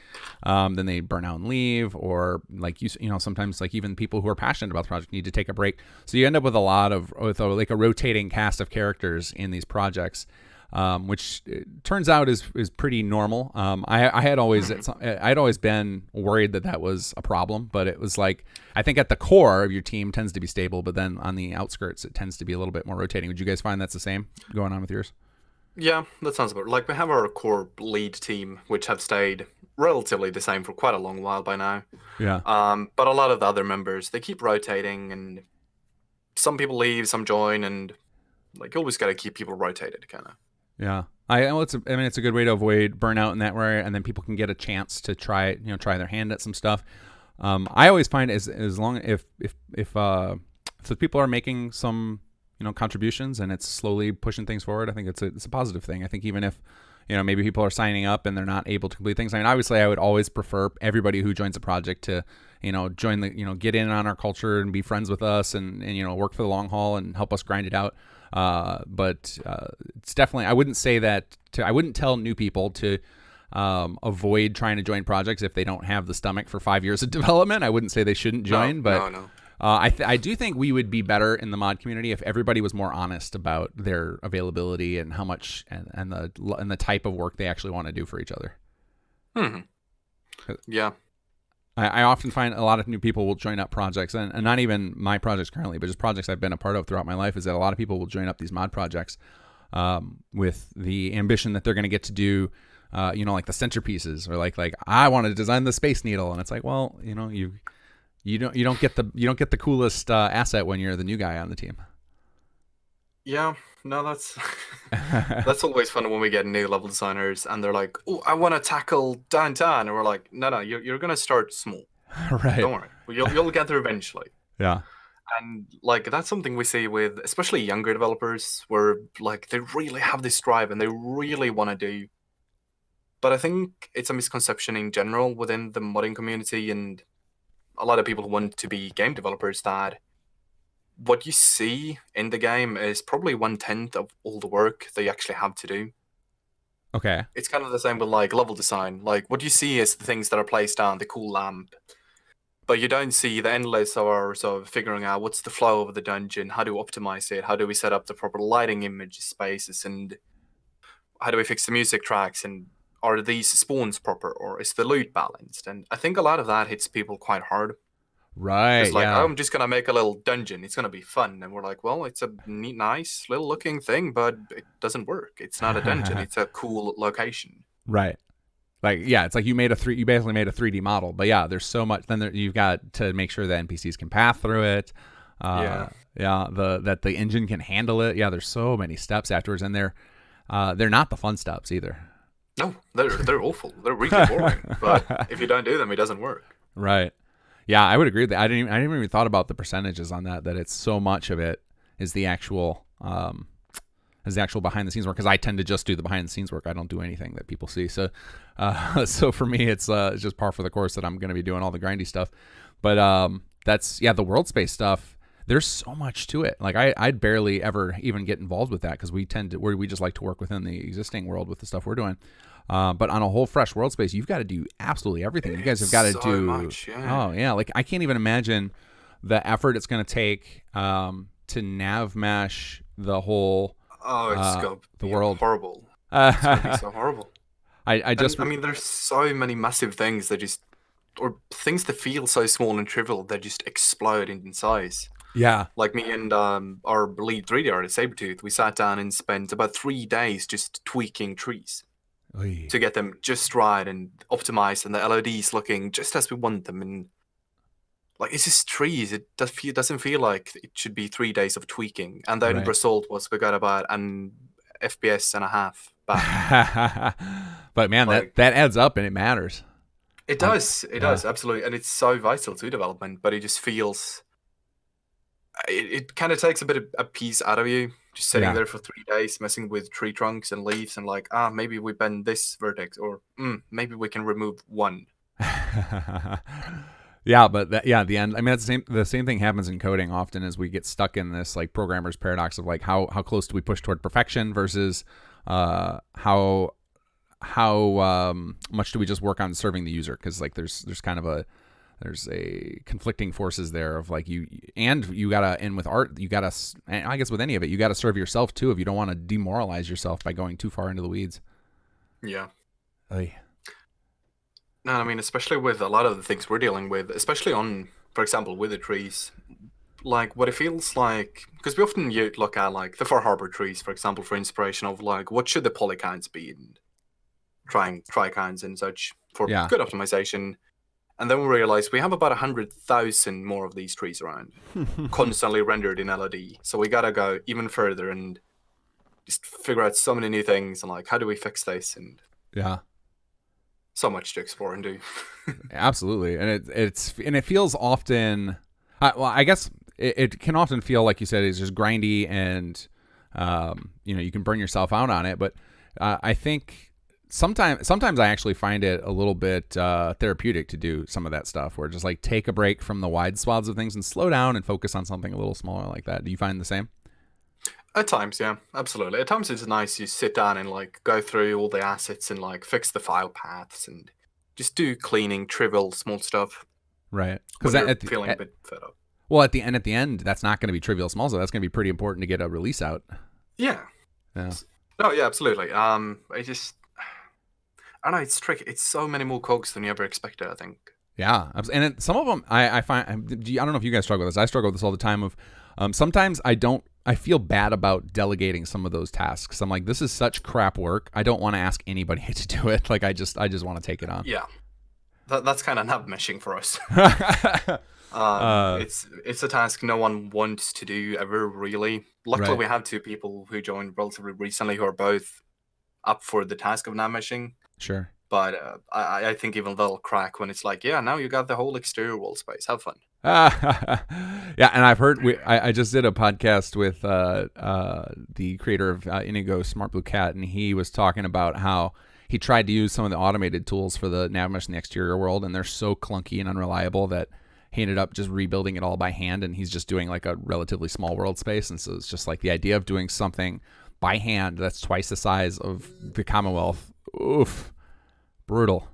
then they burn out and leave. Or like sometimes like even people who are passionate about the project need to take a break. So you end up with a rotating cast of characters in these projects. Which turns out is pretty normal. I'd always been worried that was a problem, but it was like I think at the core of your team tends to be stable, but then on the outskirts it tends to be a little bit more rotating. Would you guys find that's the same going on with yours? Yeah, that sounds about like we have our core lead team, which have stayed relatively the same for quite a long while by now. Yeah. But a lot of the other members they keep rotating, and some people leave, some join, and like you always got to keep people rotated, kind of. Yeah, it's a good way to avoid burnout in that way, and then people can get a chance to try their hand at some stuff. I always find as long if the people are making some contributions and it's slowly pushing things forward, I think it's a positive thing. I think even if maybe people are signing up and they're not able to complete things. I mean, obviously, I would always prefer everybody who joins a project to join get in on our culture and be friends with us and work for the long haul and help us grind it out. But it's definitely, I wouldn't tell new people to avoid trying to join projects if they don't have the stomach for 5 years of development. I wouldn't say they shouldn't join, but no. I do think we would be better in the mod community if everybody was more honest about their availability and how much and the type of work they actually want to do for each other. Yeah. I often find a lot of new people will join up projects, and not even my projects currently, but just projects I've been a part of throughout my life, is that a lot of people will join up these mod projects with the ambition that they're going to get to do, like the centerpieces, or like I want to design the Space Needle, and it's like, well, you don't get the coolest asset when you're the new guy on the team. Yeah, no, that's always fun when we get new level designers and they're like, "Oh, I want to tackle downtown," and we're like, "No, you're gonna start small. Right? Don't worry, you'll get there eventually." Yeah. And like that's something we see with especially younger developers, where like they really have this drive and they really want to do. But I think it's a misconception in general within the modding community and a lot of people who want to be game developers that what you see in the game is probably 1/10 of all the work they actually have to do. Okay. It's kind of the same with like level design. Like what you see is the things that are placed down, the cool lamp, but you don't see the endless hours of figuring out what's the flow of the dungeon, how do we optimize it, how do we set up the proper lighting image spaces, and how do we fix the music tracks, and are these spawns proper, or is the loot balanced? And I think a lot of that hits people quite hard. Right. It's like, yeah. I'm just gonna make a little dungeon. It's gonna be fun, and we're like, well, it's a neat, nice little looking thing, but it doesn't work. It's not a dungeon. It's a cool location. Right. Like, yeah, it's like you basically made a 3D model. But yeah, there's so much. Then you've got to make sure that NPCs can path through it. Yeah. Yeah, that the engine can handle it. Yeah, there's so many steps afterwards, and they're not the fun steps either. No, they're awful. They're really boring. But if you don't do them, it doesn't work. Right. Yeah, I would agree with that. I didn't even thought about the percentages on that. That it's so much of it is the actual behind the scenes work, because I tend to just do the behind the scenes work. I don't do anything that people see. So, so for me, it's just par for the course that I'm going to be doing all the grindy stuff. But that's the world space stuff. There's so much to it. Like I'd barely ever even get involved with that, because we just like to work within the existing world with the stuff we're doing. But on a whole fresh world space, you've got to do absolutely everything. You guys have got to do much, yeah. Oh yeah, like I can't even imagine the effort it's going to take to nav mesh the whole it's going to the be world. horrible. It's going to be so horrible. I mean, there's so many massive things or things that feel so small and trivial that just explode in size. Yeah. Like me and our lead 3D artist, Sabretooth, we sat down and spent about 3 days just tweaking trees Oy. to get them just right and optimized, and the LODs looking just as we want them. And like, it's just trees. It doesn't feel like it should be 3 days of tweaking. And the end result was we got about an FPS and a half back. But man, like, that adds up and it matters. It does. It does, absolutely. And it's so vital to development, but it just feels... It kind of takes a bit of a piece out of you, just sitting there for 3 days messing with tree trunks and leaves and like, maybe we bend this vertex, or maybe we can remove one. Yeah, but the end. I mean, that's the same thing happens in coding often, as we get stuck in this like programmer's paradox of like how close do we push toward perfection versus how much do we just work on serving the user, because like there's kind of there's a conflicting forces there of like you gotta, and with art you gotta, and I guess with any of it you gotta serve yourself too, if you don't want to demoralize yourself by going too far into the weeds. Yeah. Oy. No, I mean, especially with a lot of the things we're dealing with, especially on, for example, with the trees, like what it feels like, because we often look at like the Far Harbor trees, for example, for inspiration of like what should the polykines be, and trying trikines and such for good optimization. And then we realize we have about 100,000 more of these trees around, constantly rendered in LOD. So we gotta go even further and just figure out so many new things, and like, how do we fix this? And so much to explore and do. Absolutely, and it feels often. Well, I guess it can often feel, like you said, it's just grindy, and you can burn yourself out on it. But I think sometimes I actually find it a little bit therapeutic to do some of that stuff, where just like take a break from the wide swaths of things and slow down and focus on something a little smaller like that. Do you find the same? At times, yeah, absolutely. At times it's nice to sit down and like go through all the assets and like fix the file paths and just do cleaning, trivial, small stuff. Right. Because feeling a bit fed up. Well, at the end, that's not going to be trivial small stuff. That's going to be pretty important to get a release out. Yeah. Yeah. No, yeah, absolutely. I don't know, it's tricky. It's so many more cogs than you ever expected, I think. Yeah. And some of them, I find, I don't know if you guys struggle with this. I struggle with this all the time of sometimes I feel bad about delegating some of those tasks. I'm like, this is such crap work. I don't want to ask anybody to do it. Like, I just want to take it on. Yeah. That's kind of nav meshing for us. It's a task no one wants to do ever, really. Luckily, we have two people who joined relatively recently who are both up for the task of nav meshing. Sure. But I think even they'll crack when it's like, yeah, now you got the whole exterior wall space. Have fun. Yeah, and I've heard I just did a podcast with the creator of Inigo Smart Blue Cat, and he was talking about how he tried to use some of the automated tools for the nav mesh in the exterior world, and they're so clunky and unreliable that he ended up just rebuilding it all by hand, and he's just doing like a relatively small world space. And so it's just like the idea of doing something by hand that's twice the size of the Commonwealth. Oof. Brutal.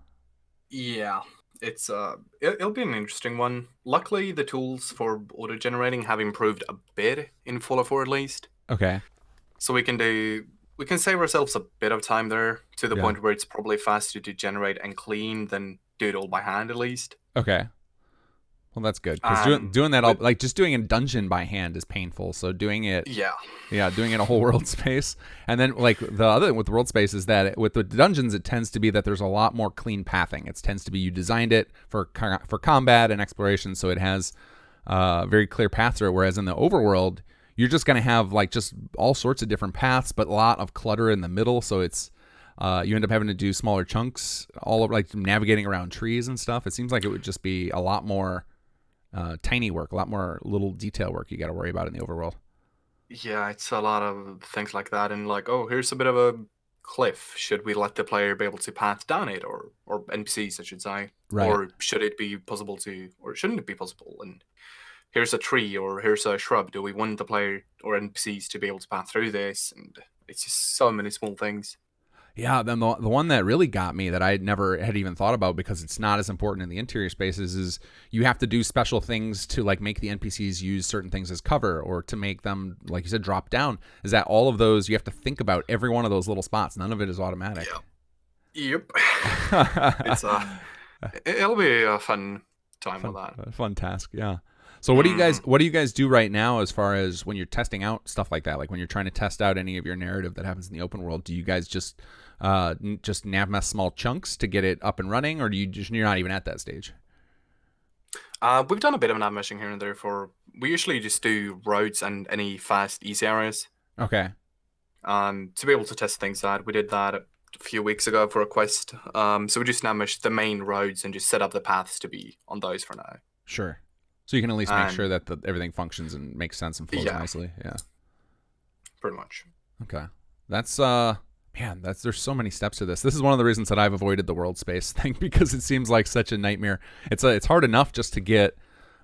Yeah, it'll be an interesting one. Luckily, the tools for auto-generating have improved a bit in Fallout 4 at least. Okay. So we can save ourselves a bit of time there, to the point where it's probably faster to generate and clean than do it all by hand at least. Okay. Well, that's good because doing that all with- like just doing a dungeon by hand is painful. So doing it, yeah. doing it a whole world space, and then like the other thing with the world space is that with the dungeons, it tends to be that there's a lot more clean pathing. It tends to be you designed it for combat and exploration, so it has very clear paths through it. Whereas in the overworld, you're just gonna have like just all sorts of different paths, but a lot of clutter in the middle. So it's you end up having to do smaller chunks, all of like navigating around trees and stuff. It seems like it would just be a lot more tiny work, a lot more little detail work you got to worry about in the overworld. Yeah, it's a lot of things like that, and like, oh, here's a bit of a cliff. Should we let the player be able to path down it, or NPCs, I should say, Right. or should it be possible to, or shouldn't it be possible? And here's a tree, or here's a shrub. Do we want the player or NPCs to be able to path through this? And it's just so many small things. Yeah, then the one that really got me that I never had even thought about because it's not as important in the interior spaces is you have to do special things to like make the NPCs use certain things as cover or to make them, like you said, drop down. Is that all of those you have to think about every one of those little spots? None of it is automatic. Yep. It's it'll be a fun time with that. A fun task, yeah. So what do you guys do right now as far as when you're testing out stuff like that? Like when you're trying to test out any of your narrative that happens in the open world, do you guys just nav mess small chunks to get it up and running, or you're not even at that stage? We've done a bit of nav meshing here and there we usually just do roads and any fast, easy areas. Okay. To be able to test things out. We did that a few weeks ago for a quest. So we just nav meshed the main roads and just set up the paths to be on those for now. Sure. So you can at least make sure that everything functions and makes sense and flows nicely. Yeah. Pretty much. Okay. That's there's so many steps to this. This is one of the reasons that I've avoided the world space thing because it seems like such a nightmare. It's hard enough just to get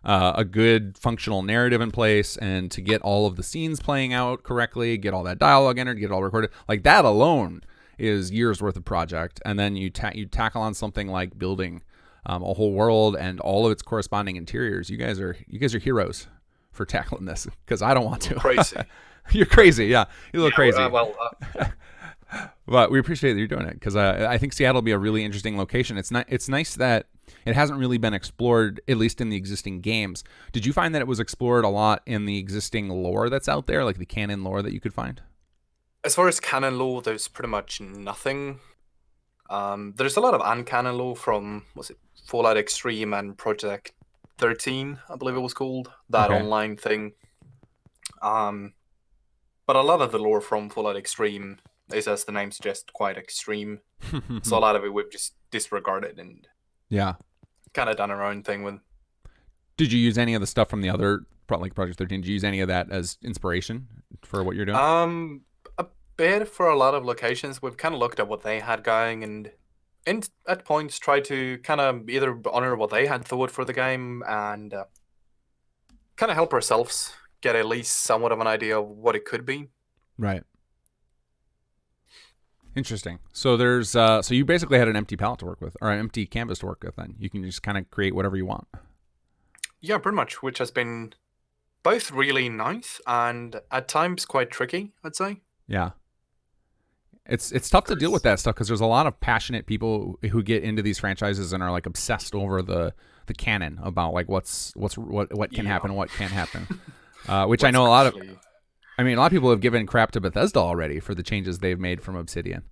a good functional narrative in place and to get all of the scenes playing out correctly, get all that dialogue entered, get it all recorded. Like that alone is years worth of project. And then you tackle on something like building a whole world and all of its corresponding interiors. You guys are heroes for tackling this because I don't want to. Crazy. You're crazy, yeah. You're a little crazy. But we appreciate that you're doing it because I think Seattle will be a really interesting location. It's nice that it hasn't really been explored, at least in the existing games. Did you find that it was explored a lot in the existing lore that's out there, like the canon lore that you could find? As far as canon lore, there's pretty much nothing. There's a lot of uncanon lore from, was it Fallout Extreme and Project 13, I believe it was called, that online thing. But a lot of the lore from Fallout Extreme is, as the name suggests, quite extreme. So a lot of it we've just disregarded and kind of done our own thing with. Did you use any of the stuff from the other, like Project 13? Did you use any of that as inspiration for what you're doing? A bit for a lot of locations. We've kind of looked at what they had going and at points tried to kind of either honor what they had thought for the game and kind of help ourselves get at least somewhat of an idea of what it could be. Right. Interesting. So there's so you basically had an empty palette to work with, or an empty canvas to work with. Then you can just kind of create whatever you want. Yeah, pretty much, which has been both really nice and at times quite tricky, I'd say. Yeah. It's tough to deal with that stuff because there's a lot of passionate people who get into these franchises and are like obsessed over the canon about like what can happen, what can't happen. Which I know a lot of people have given crap to Bethesda already for the changes they've made from Obsidian,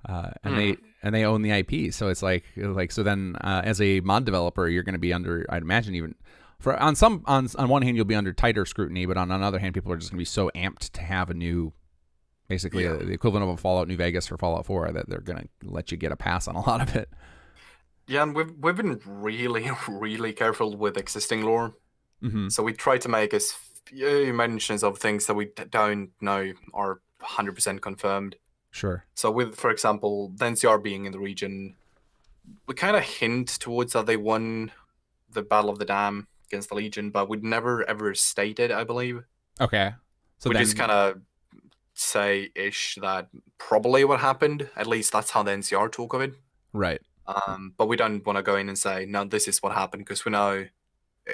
and they own the IP. So it's like so then as a mod developer, you're going to be under, I'd imagine, even on one hand you'll be under tighter scrutiny, but on another hand people are just going to be so amped to have a new, basically the equivalent of a Fallout New Vegas for Fallout 4 that they're going to let you get a pass on a lot of it. Yeah, and we've been really, really careful with existing lore. Mm-hmm. So we try to make as few mentions of things that we don't know are 100% confirmed. Sure. So with, for example, the NCR being in the region, we kind of hint towards that they won the Battle of the Dam against the Legion, but we'd never ever stated, I believe. Okay. So we just kind of say-ish that probably what happened. At least that's how the NCR talk of it. Right. But we don't want to go in and say, no, this is what happened, because we know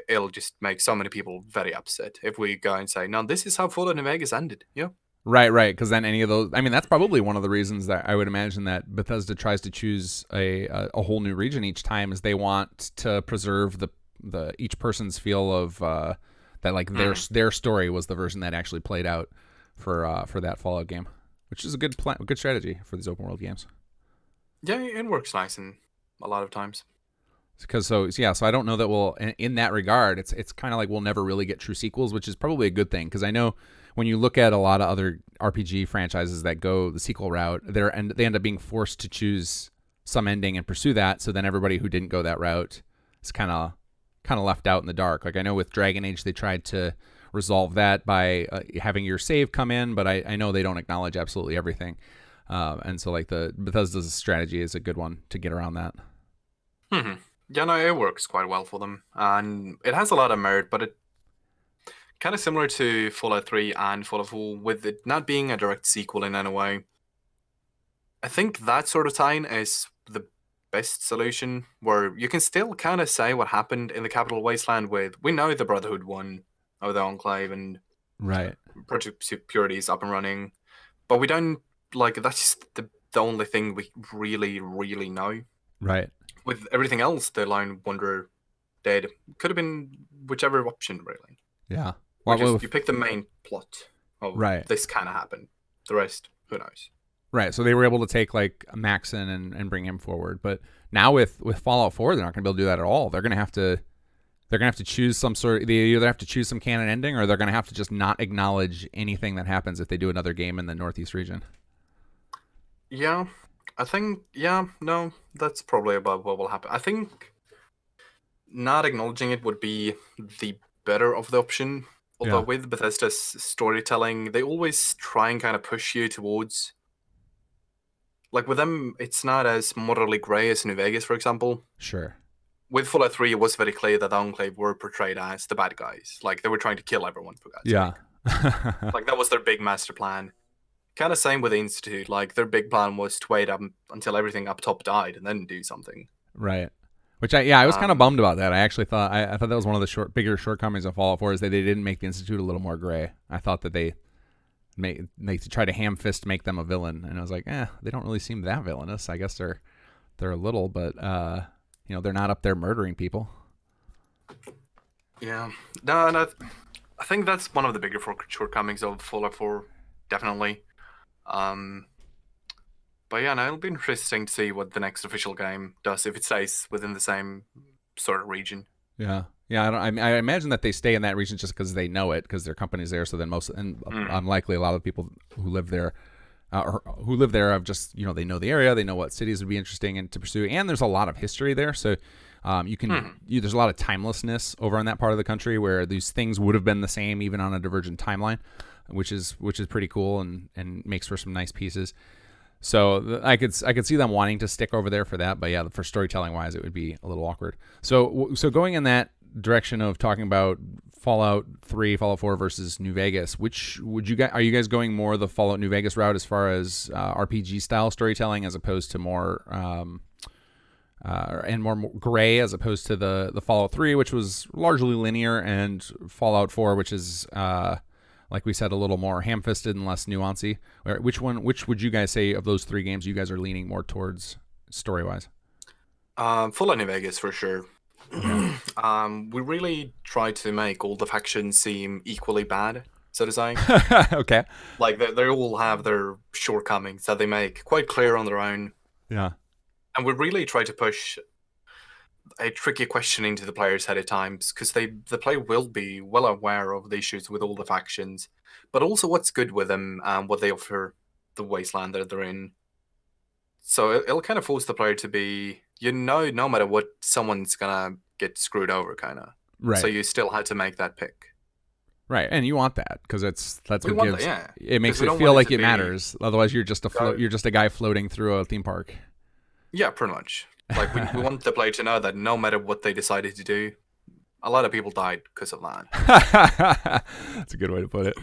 it'll just make so many people very upset if we go and say, no, this is how Fallout New Vegas ended. Yeah. Right. Because then any of those, I mean, that's probably one of the reasons that I would imagine that Bethesda tries to choose a whole new region each time, is they want to preserve each person's feel of that like their story was the version that actually played out for that Fallout game, which is a good strategy for these open world games. Yeah, it works nice in a lot of times. Because so I don't know that we'll in that regard it's kind of like we'll never really get true sequels, which is probably a good thing, because I know when you look at a lot of other RPG franchises that go the sequel route, they end up being forced to choose some ending and pursue that. So then everybody who didn't go that route is kind of left out in the dark. Like I know with Dragon Age, they tried to resolve that by having your save come in, but I know they don't acknowledge absolutely everything. And so like the Bethesda's strategy is a good one to get around that. Mm-hmm. Yeah, no, it works quite well for them, and it has a lot of merit, but it kind of similar to Fallout 3 and Fallout 4, with it not being a direct sequel in any way. I think that sort of tie-in is the best solution, where you can still kind of say what happened in the Capital Wasteland with, we know the Brotherhood won over the Enclave, and right, Project Purity is up and running, but we don't, like, that's just the only thing we really, really know. Right. With everything else, the Lone Wanderer dead could have been whichever option, really. Yeah. Well, you pick the main plot of right. This kind of happened. The rest, who knows? Right. So they were able to take like Maxon and bring him forward, but now with Fallout 4, they're not going to be able to do that at all. They're going to have to choose some sort. They either have to choose some canon ending, or they're going to have to just not acknowledge anything that happens if they do another game in the Northeast region. Yeah. I think, no, that's probably about what will happen. I think not acknowledging it would be the better of the option. Although with Bethesda's storytelling, they always try and kind of push you towards... Like with them, it's not as morally grey as New Vegas, for example. Sure. With Fallout 3, it was very clear that the Enclave were portrayed as the bad guys. Like, they were trying to kill everyone, for God's sake. Like, that was their big master plan. Kind of same with the Institute. Like, their big plan was to wait up until everything up top died and then do something. Right. Which I was kind of bummed about that. I actually thought I thought that was one of the bigger shortcomings of Fallout 4 is that they didn't make the Institute a little more gray. I thought that they try to ham-fist make them a villain, and I was like, they don't really seem that villainous. I guess they're a little, but they're not up there murdering people. Yeah. No, and I think that's one of the bigger shortcomings of Fallout 4, definitely. But yeah, no, it'll be interesting to see what the next official game does, if it stays within the same sort of region. Yeah. I imagine that they stay in that region just because they know it, because their company's there. So then unlikely a lot of people who live there have just, they know the area, they know what cities would be interesting and to pursue, and there's a lot of history there. So there's a lot of timelessness over on that part of the country where these things would have been the same even on a divergent timeline, which is pretty cool and makes for some nice pieces. So I could see them wanting to stick over there for that, but yeah, for storytelling wise, it would be a little awkward. So going in that direction of talking about Fallout 3, Fallout 4 versus New Vegas, which are you guys going more the Fallout New Vegas route as far as RPG style storytelling, as opposed to more and more gray, as opposed to the Fallout 3, which was largely linear, and Fallout 4, which is like we said, a little more ham-fisted and less nuancy? Which would you guys say of those three games you guys are leaning more towards story-wise? Fallout New Vegas, for sure. We really try to make all the factions seem equally bad, so to say. Okay. Like, they all have their shortcomings that they make quite clear on their own. Yeah. And we really try to push a tricky questioning to the players ahead of times, because the player will be well aware of the issues with all the factions, but also what's good with them and what they offer the wasteland that they're in. So it'll kind of force the player to be, no matter what, someone's gonna get screwed over, kind of. Right. So you still had to make that pick. Right, and you want that because that's what gives. It makes it don't feel want like it matters. Otherwise, you're just you're just a guy floating through a theme park. Yeah, pretty much. Like, we want the player to know that no matter what they decided to do, a lot of people died because of that. That's a good way to put it.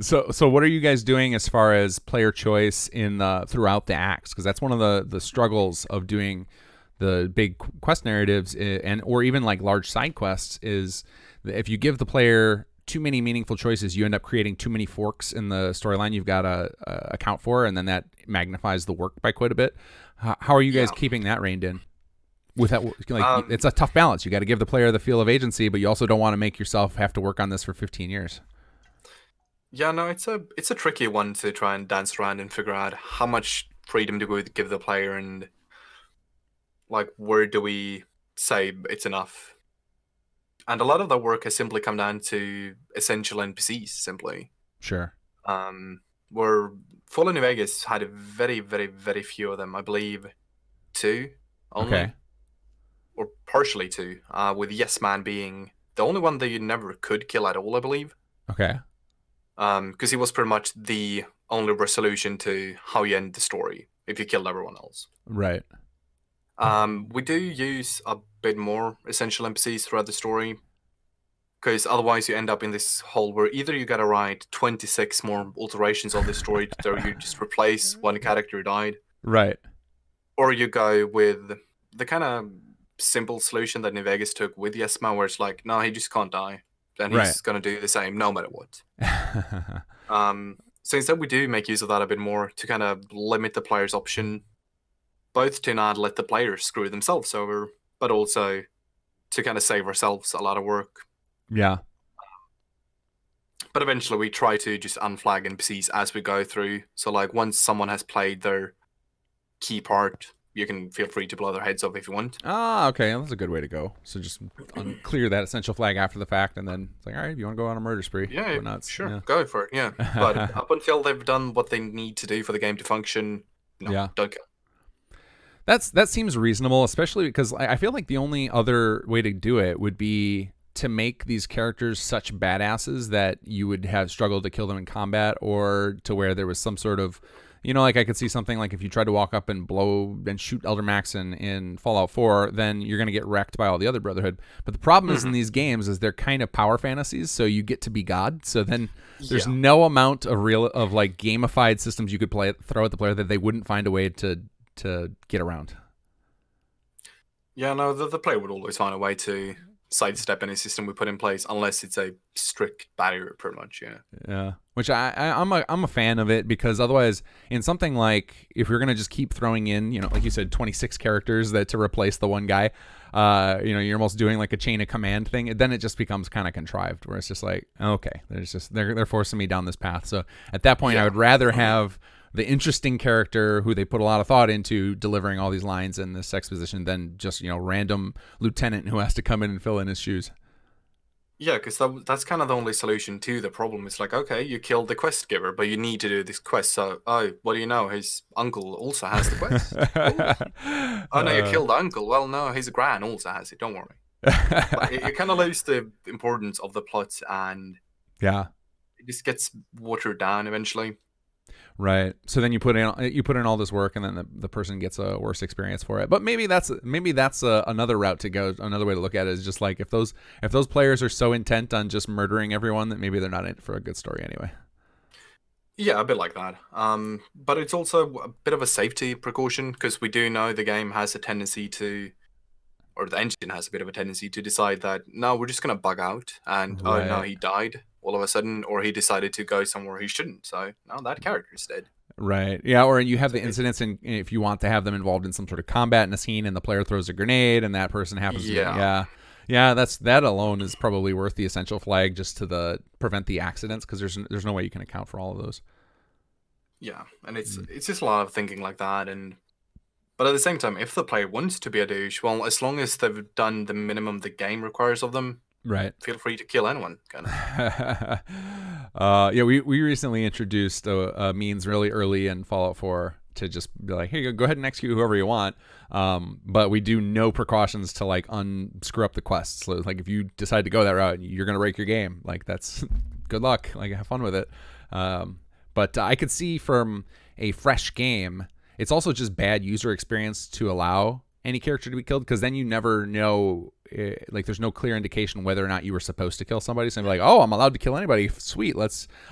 So what are you guys doing as far as player choice in throughout the acts? Because that's one of the struggles of doing the big quest narratives or even like large side quests is that if you give the player too many meaningful choices, you end up creating too many forks in the storyline you've got to account for, and then that magnifies the work by quite a bit. How are you guys keeping that reined in? Without like, it's a tough balance. You got to give the player the feel of agency, but you also don't want to make yourself have to work on this for 15 years. Yeah, no, it's a tricky one to try and dance around and figure out how much freedom do we give the player, and like where do we say it's enough. And a lot of that work has simply come down to essential NPCs, simply. Sure. Where Fallout New Vegas had a very, very, very few of them. I believe two only, Okay. or partially two. With Yes Man being the only one that you never could kill at all, I believe. Okay. Because he was pretty much the only resolution to how you end the story if you killed everyone else. Right. We do use a bit more essential NPCs throughout the story, because otherwise you end up in this hole where either you gotta write 26 more alterations of the story, or you just replace one character who died, Right. or you go with the kind of simple solution that New Vegas took with Yes Man, where it's like, no, he just can't die, and he's Right. gonna do the same no matter what. So instead, we do make use of that a bit more to kind of limit the player's option, both to not let the players screw themselves over, but also to kind of save ourselves a lot of work. Yeah. But eventually, we try to just unflag NPCs as we go through. So, like, once someone has played their key part, you can feel free to blow their heads off if you want. Ah, okay. That's a good way to go. So just clear that essential flag after the fact, and then it's like, all right, if you want to go on a murder spree, Yeah, go nuts. sure, Yeah. go for it. Yeah, but up until they've done what they need to do for the game to function, no, Yeah. don't kill. That seems reasonable, especially because I feel like the only other way to do it would be to make these characters such badasses that you would have struggled to kill them in combat, or to where there was some sort of, like I could see something like if you tried to walk up and blow and shoot Elder Max in Fallout 4, then you're going to get wrecked by all the other Brotherhood. But the problem is in these games is they're kind of power fantasies, so you get to be God. So then there's no amount of like gamified systems you could throw at the player that they wouldn't find a way to get around. Yeah, no, the player would always find a way to sidestep any system we put in place, unless it's a strict barrier, pretty much. Yeah, which I'm a fan of it, because otherwise, in something like, if you're gonna just keep throwing in, like you said, 26 characters to replace the one guy, you're almost doing like a chain of command thing. Then it just becomes kind of contrived, where it's just like, okay, they're forcing me down this path. So at that point, I would rather have the interesting character who they put a lot of thought into delivering all these lines in this exposition than just random lieutenant who has to come in and fill in his shoes. Yeah, because that's kind of the only solution to the problem. It's like, okay, you killed the quest giver, but you need to do this quest. So, what do you know? His uncle also has the quest. Oh no, you killed the uncle. Well, no, his gran also has it. Don't worry. Like, you kind of lose the importance of the plot, and yeah, it just gets watered down eventually. Right. So then you put in all this work, and then the person gets a worse experience for it. But maybe that's another route to go. Another way to look at it is just like, if those players are so intent on just murdering everyone, that maybe they're not in it for a good story anyway. Yeah, a bit like that. But it's also a bit of a safety precaution, because we do know the game has a tendency to, or the engine has a bit of a tendency to decide that, no, we're just going to bug out, and oh no, he died all of a sudden, or he decided to go somewhere he shouldn't. So now that character's dead. Right. Yeah. Or you have the incidents, and if you want to have them involved in some sort of combat in a scene, and the player throws a grenade, and that person happens. Yeah. That alone is probably worth the essential flag, just to prevent the accidents, because there's no way you can account for all of those. Yeah, and it's just a lot of thinking like that, but at the same time, if the player wants to be a douche, well, as long as they've done the minimum the game requires of them, right, feel free to kill anyone. Kind of. Yeah, we recently introduced a means really early in Fallout 4 to just be like, hey, go ahead and execute whoever you want, but we do no precautions to like unscrew up the quests. So like, if you decide to go that route, you're gonna break your game. Like, that's good luck. Like, have fun with it. But I could see from a fresh game, it's also just bad user experience to allow any character to be killed, because then you never know, like, there's no clear indication whether or not you were supposed to kill somebody. So you're like, oh, I'm allowed to kill anybody. Sweet.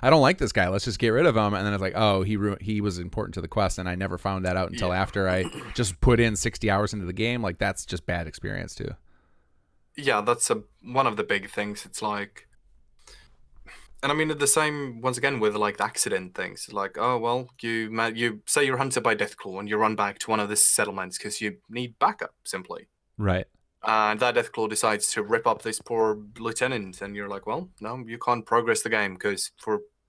I don't like this guy. Let's just get rid of him. And then it's like, oh, he was important to the quest, and I never found that out until after I just put in 60 hours into the game. Like, that's just bad experience too. Yeah, that's one of the big things. It's like, and I mean, the same once again with like the accident things. Like, oh well, you say you're hunted by Deathclaw, and you run back to one of the settlements because you need backup, simply. Right. And that Deathclaw decides to rip up this poor lieutenant, and you're like, well, no, you can't progress the game because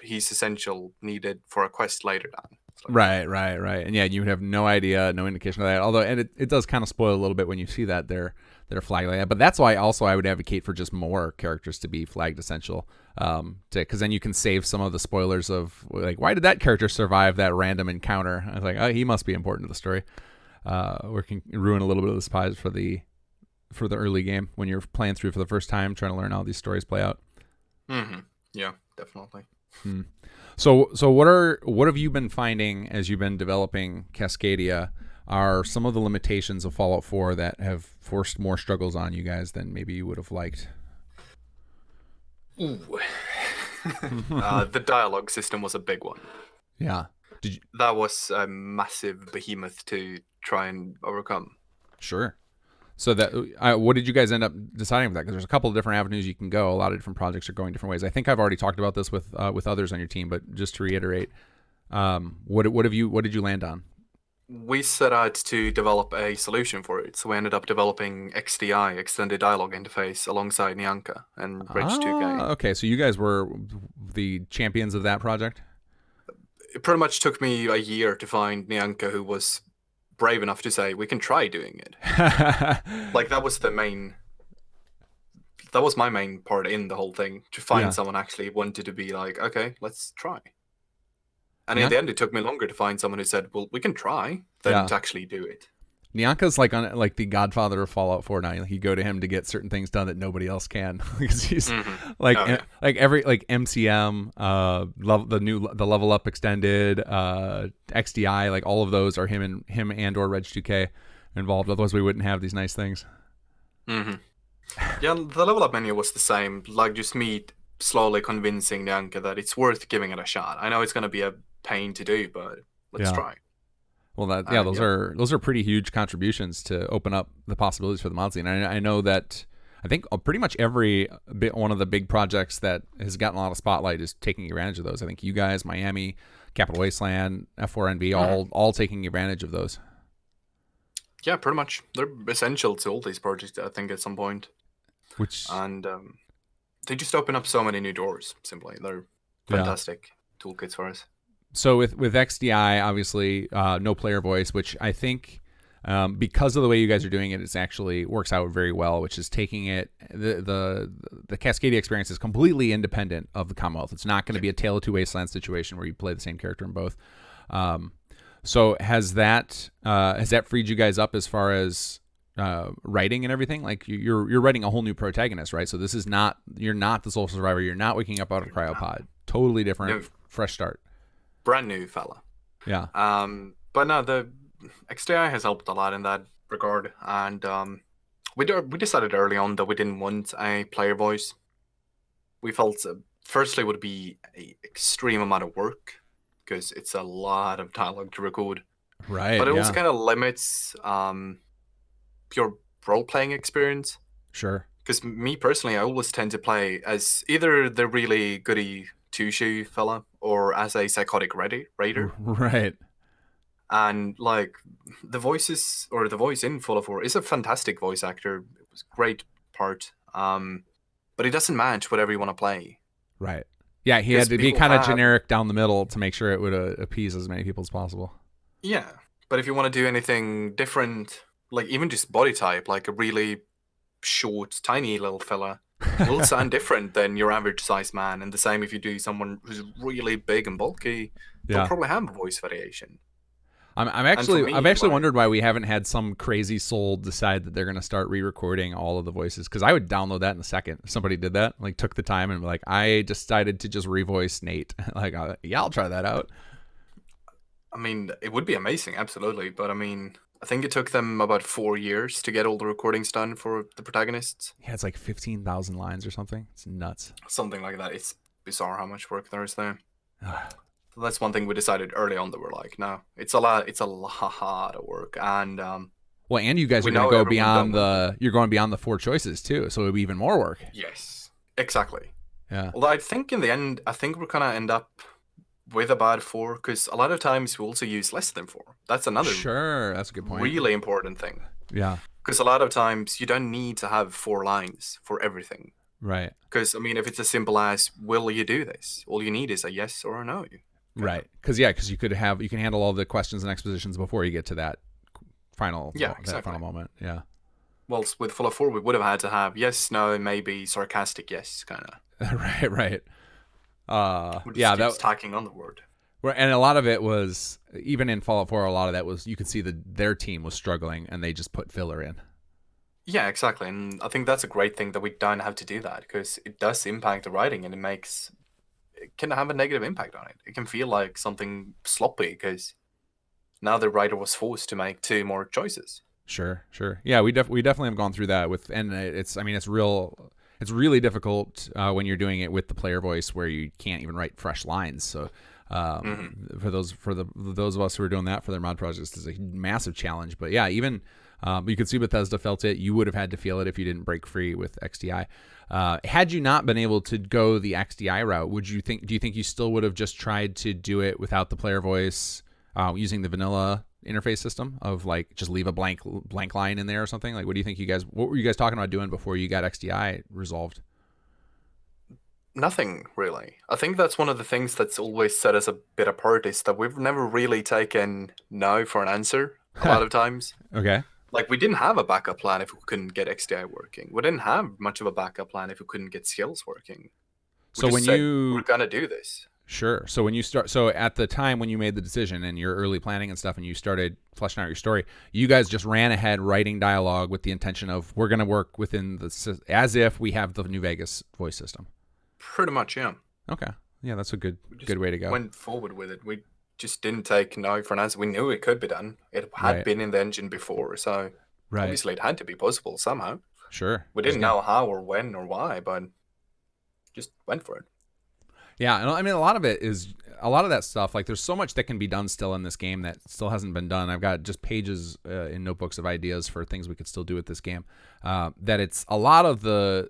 he's essential needed for a quest later down. Like, Right. And yeah, you would have no idea, no indication of that. Although, and it does kind of spoil a little bit when you see that they're flagged like that. But that's why also I would advocate for just more characters to be flagged essential, because then you can save some of the spoilers of like, why did that character survive that random encounter? I was like, oh, he must be important to the story. Or can ruin a little bit of the surprise for the early game when you're playing through for the first time, trying to learn how these stories play out. Mm-hmm. Yeah, definitely. So what have you been finding as you've been developing Cascadia? Are some of the limitations of Fallout 4 that have forced more struggles on you guys than maybe you would have liked? Ooh. The dialogue system was a big one. Yeah. That was a massive behemoth to try and overcome. Sure. So that what did you guys end up deciding with that? Because there's a couple of different avenues you can go. A lot of different projects are going different ways. I think I've already talked about this with others on your team, but just to reiterate, what did you land on? We set out to develop a solution for it, so we ended up developing XDI, Extended Dialogue Interface, alongside Nyanka and Reg 2K. Okay, so you guys were the champions of that project? It pretty much took me a year to find Nyanka, who was brave enough to say, we can try doing it. Like, that was my main part in the whole thing, to find someone actually wanted to be like, okay, let's try. And in the end, it took me longer to find someone who said, well, we can try, than to actually do it. Nyanka's like the godfather of Fallout 4 now. You go to him to get certain things done that nobody else can. Because he's like every MCM, the level up extended, XDI, like all of those are him and or Reg 2K involved. Otherwise, we wouldn't have these nice things. Yeah, the level up menu was the same. Like, just me slowly convincing Nyanka that it's worth giving it a shot. I know it's going to be a pain to do, but let's try. Well, those are pretty huge contributions to open up the possibilities for the mod scene. I know that I think pretty much every one of the big projects that has gotten a lot of spotlight is taking advantage of those. I think you guys, Miami, Capital Wasteland, F4NB, all taking advantage of those. Yeah, pretty much. They're essential to all these projects, I think, at some point. And they just open up so many new doors, simply. They're fantastic toolkits for us. So with XDI, obviously, no player voice, which I think because of the way you guys are doing it, it actually works out very well, which is taking it, the Cascadia experience is completely independent of the Commonwealth. It's not going to be a Tale of Two Wastelands situation where you play the same character in both. So has that freed you guys up as far as writing and everything? Like you're writing a whole new protagonist, right? So you're not the sole survivor. You're not waking up out of cryopod. Totally different, fresh start. Brand new fella. Yeah. But no, the XDI has helped a lot in that regard, and we decided early on that we didn't want a player voice. We felt firstly it would be an extreme amount of work because it's a lot of dialogue to record. Right. But it also kind of limits your role-playing experience. Sure. Because me personally, I always tend to play as either the really goody two-shoe fella or as a psychotic raider. Right. And like the voice in Fallout 4 is a fantastic voice actor. It was a great part. But it doesn't match whatever you want to play. Right. Yeah, he had to be kind of generic down the middle to make sure it would appease as many people as possible. Yeah. But if you want to do anything different, like even just body type, like a really short, tiny little fella, will sound different than your average size man. And the same if you do someone who's really big and bulky, they'll probably have a voice variation. I've actually wondered why we haven't had some crazy soul decide that they're going to start re-recording all of the voices, because I would download that in a second if somebody did that, like took the time and like, I decided to just revoice Nate. Like, yeah, I'll try that out. I mean, it would be amazing, absolutely. But I mean, I think it took them about 4 years to get all the recordings done for the protagonists. Yeah, it's like 15,000 lines or something. It's nuts. Something like that. It's bizarre how much work there is there. So that's one thing we decided early on that we're like, no, it's a lot of work. And well, and you guys are going to go beyond you're going beyond the 4 choices too, so it'll be even more work. Yes, exactly. Yeah. Although I think in the end, we're going to end up with about 4, because a lot of times we also use less than 4. That's another that's a good point. Really important thing. Yeah. Because a lot of times you don't need to have 4 lines for everything. Right. Because I mean, if it's as simple as "Will you do this?" all you need is a yes or a no. Kind of. Right. Because you can handle all the questions and expositions before you get to that Yeah, that exactly. final moment. Yeah. Whilst with Fallout 4, we would have had to have yes, no, maybe, sarcastic yes, kind of. Right. Right. We just Yeah. keeps tacking on the word. And a lot of it was, even in Fallout 4, a lot of that was, you could see that their team was struggling and they just put filler in. Yeah, exactly. And I think that's a great thing that we don't have to do that because it does impact the writing and it can have a negative impact on it. It can feel like something sloppy because now the writer was forced to make 2 more choices. Sure, sure. Yeah, we definitely have gone through that with, and it's, I mean, it's really difficult when you're doing it with the player voice where you can't even write fresh lines. So for those of us who are doing that for their mod projects, it's a massive challenge. But yeah, even you could see Bethesda felt it. You would have had to feel it if you didn't break free with XDI. Had you not been able to go the XDI route, do you think you still would have just tried to do it without the player voice, using the vanilla interface system of like just leave a blank line in there or something? Like, what were you guys talking about doing before you got XDI resolved? Nothing really. I think that's one of the things that's always set us a bit apart is that we've never really taken no for an answer a lot of times. Okay. Like we didn't have a backup plan if we couldn't get XDI working. We didn't have much of a backup plan if we couldn't get skills working. We So just when said we're you gonna do this. Sure. So when you start, so at the time when you made the decision and your early planning and stuff, and you started fleshing out your story, you guys just ran ahead writing dialogue with the intention of, we're going to work within as if we have the New Vegas voice system. Pretty much, yeah. Okay. Yeah, that's a good We just way to go. went forward with it. We just didn't take no for an answer. We knew it could be done. It had Right. been in the engine before, so Right. obviously it had to be possible somehow. Sure. We didn't know how or when or why, but just went for it. Yeah, and I mean, a lot of that stuff. Like, there's so much that can be done still in this game that still hasn't been done. I've got just pages in notebooks of ideas for things we could still do with this game. That it's a lot of the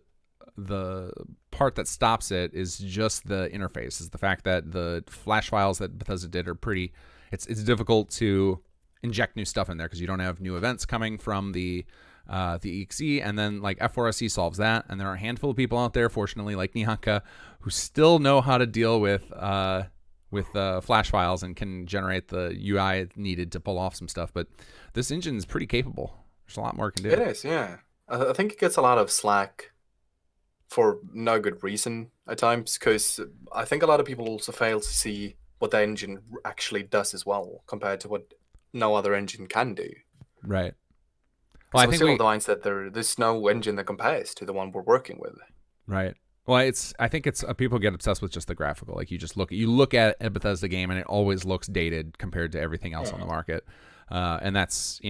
part that stops it is just the interface. Is the fact that the flash files that Bethesda did are pretty. It's difficult to inject new stuff in there because you don't have new events coming from the EXE, and then like F4SE solves that, and there are a handful of people out there, fortunately, like Nyanka, who still know how to deal with flash files and can generate the UI needed to pull off some stuff. But this engine is pretty capable. There's a lot more it can do. It is, yeah. I think it gets a lot of slack for no good reason at times, because I think a lot of people also fail to see what the engine actually does as well, compared to what no other engine can do. Right. Well, I think still of the mindset there's no engine that compares to the one we're working with. Right. Well, I think it's people get obsessed with just the graphical. Like, you look at a Bethesda game and it always looks dated compared to everything else on the market. And that's,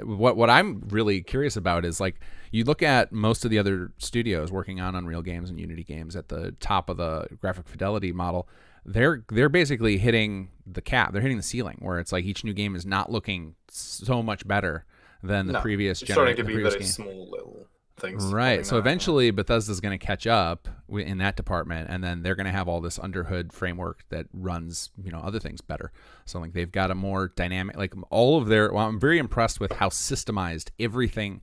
what I'm really curious about is, like, you look at most of the other studios working on Unreal games and Unity games at the top of the graphic fidelity model. They're basically hitting the cap. They're hitting the ceiling, where it's like each new game is not looking so much better than the previous generation. It's starting to be very small little things. Right. So eventually Bethesda's going to catch up in that department, and then they're going to have all this underhood framework that runs, other things better. So like they've got a more dynamic, like all of their, I'm very impressed with how systemized everything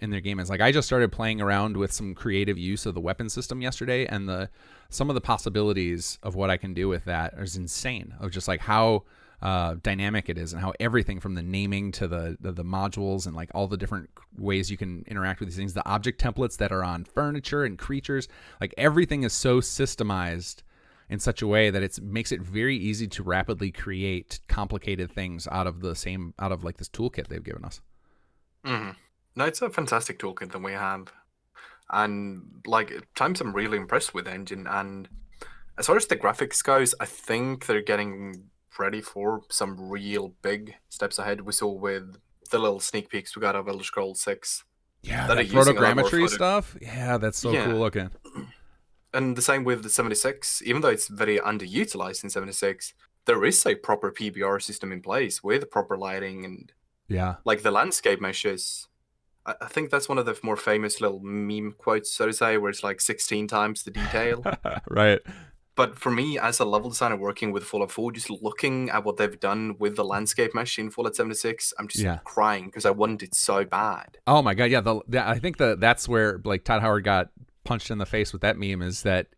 in their game is. Like, I just started playing around with some creative use of the weapon system yesterday, and some of the possibilities of what I can do with that is insane, of just like how dynamic it is, and how everything from the naming to the modules and like all the different ways you can interact with these things, the object templates that are on furniture and creatures, like everything is so systemized in such a way that it makes it very easy to rapidly create complicated things out of like this toolkit they've given us. Mm-hmm. No, it's a fantastic toolkit that we have, and like at times I'm really impressed with the engine. And as far as the graphics goes, I think they're getting ready for some real big steps ahead. We saw with the little sneak peeks we got of Elder Scrolls 6. Yeah, that photogrammetry stuff. Yeah, that's so cool looking. And the same with the 76. Even though it's very underutilized in 76, there is a proper PBR system in place with proper lighting and like the landscape meshes. I think that's one of the more famous little meme quotes, so to say, where it's like 16 times the detail. Right. But for me, as a level designer working with Fallout 4, just looking at what they've done with the landscape mesh in Fallout 76, I'm just Yeah. crying because I want it so bad. Oh my god, yeah. I think that's where like Todd Howard got punched in the face with that meme is that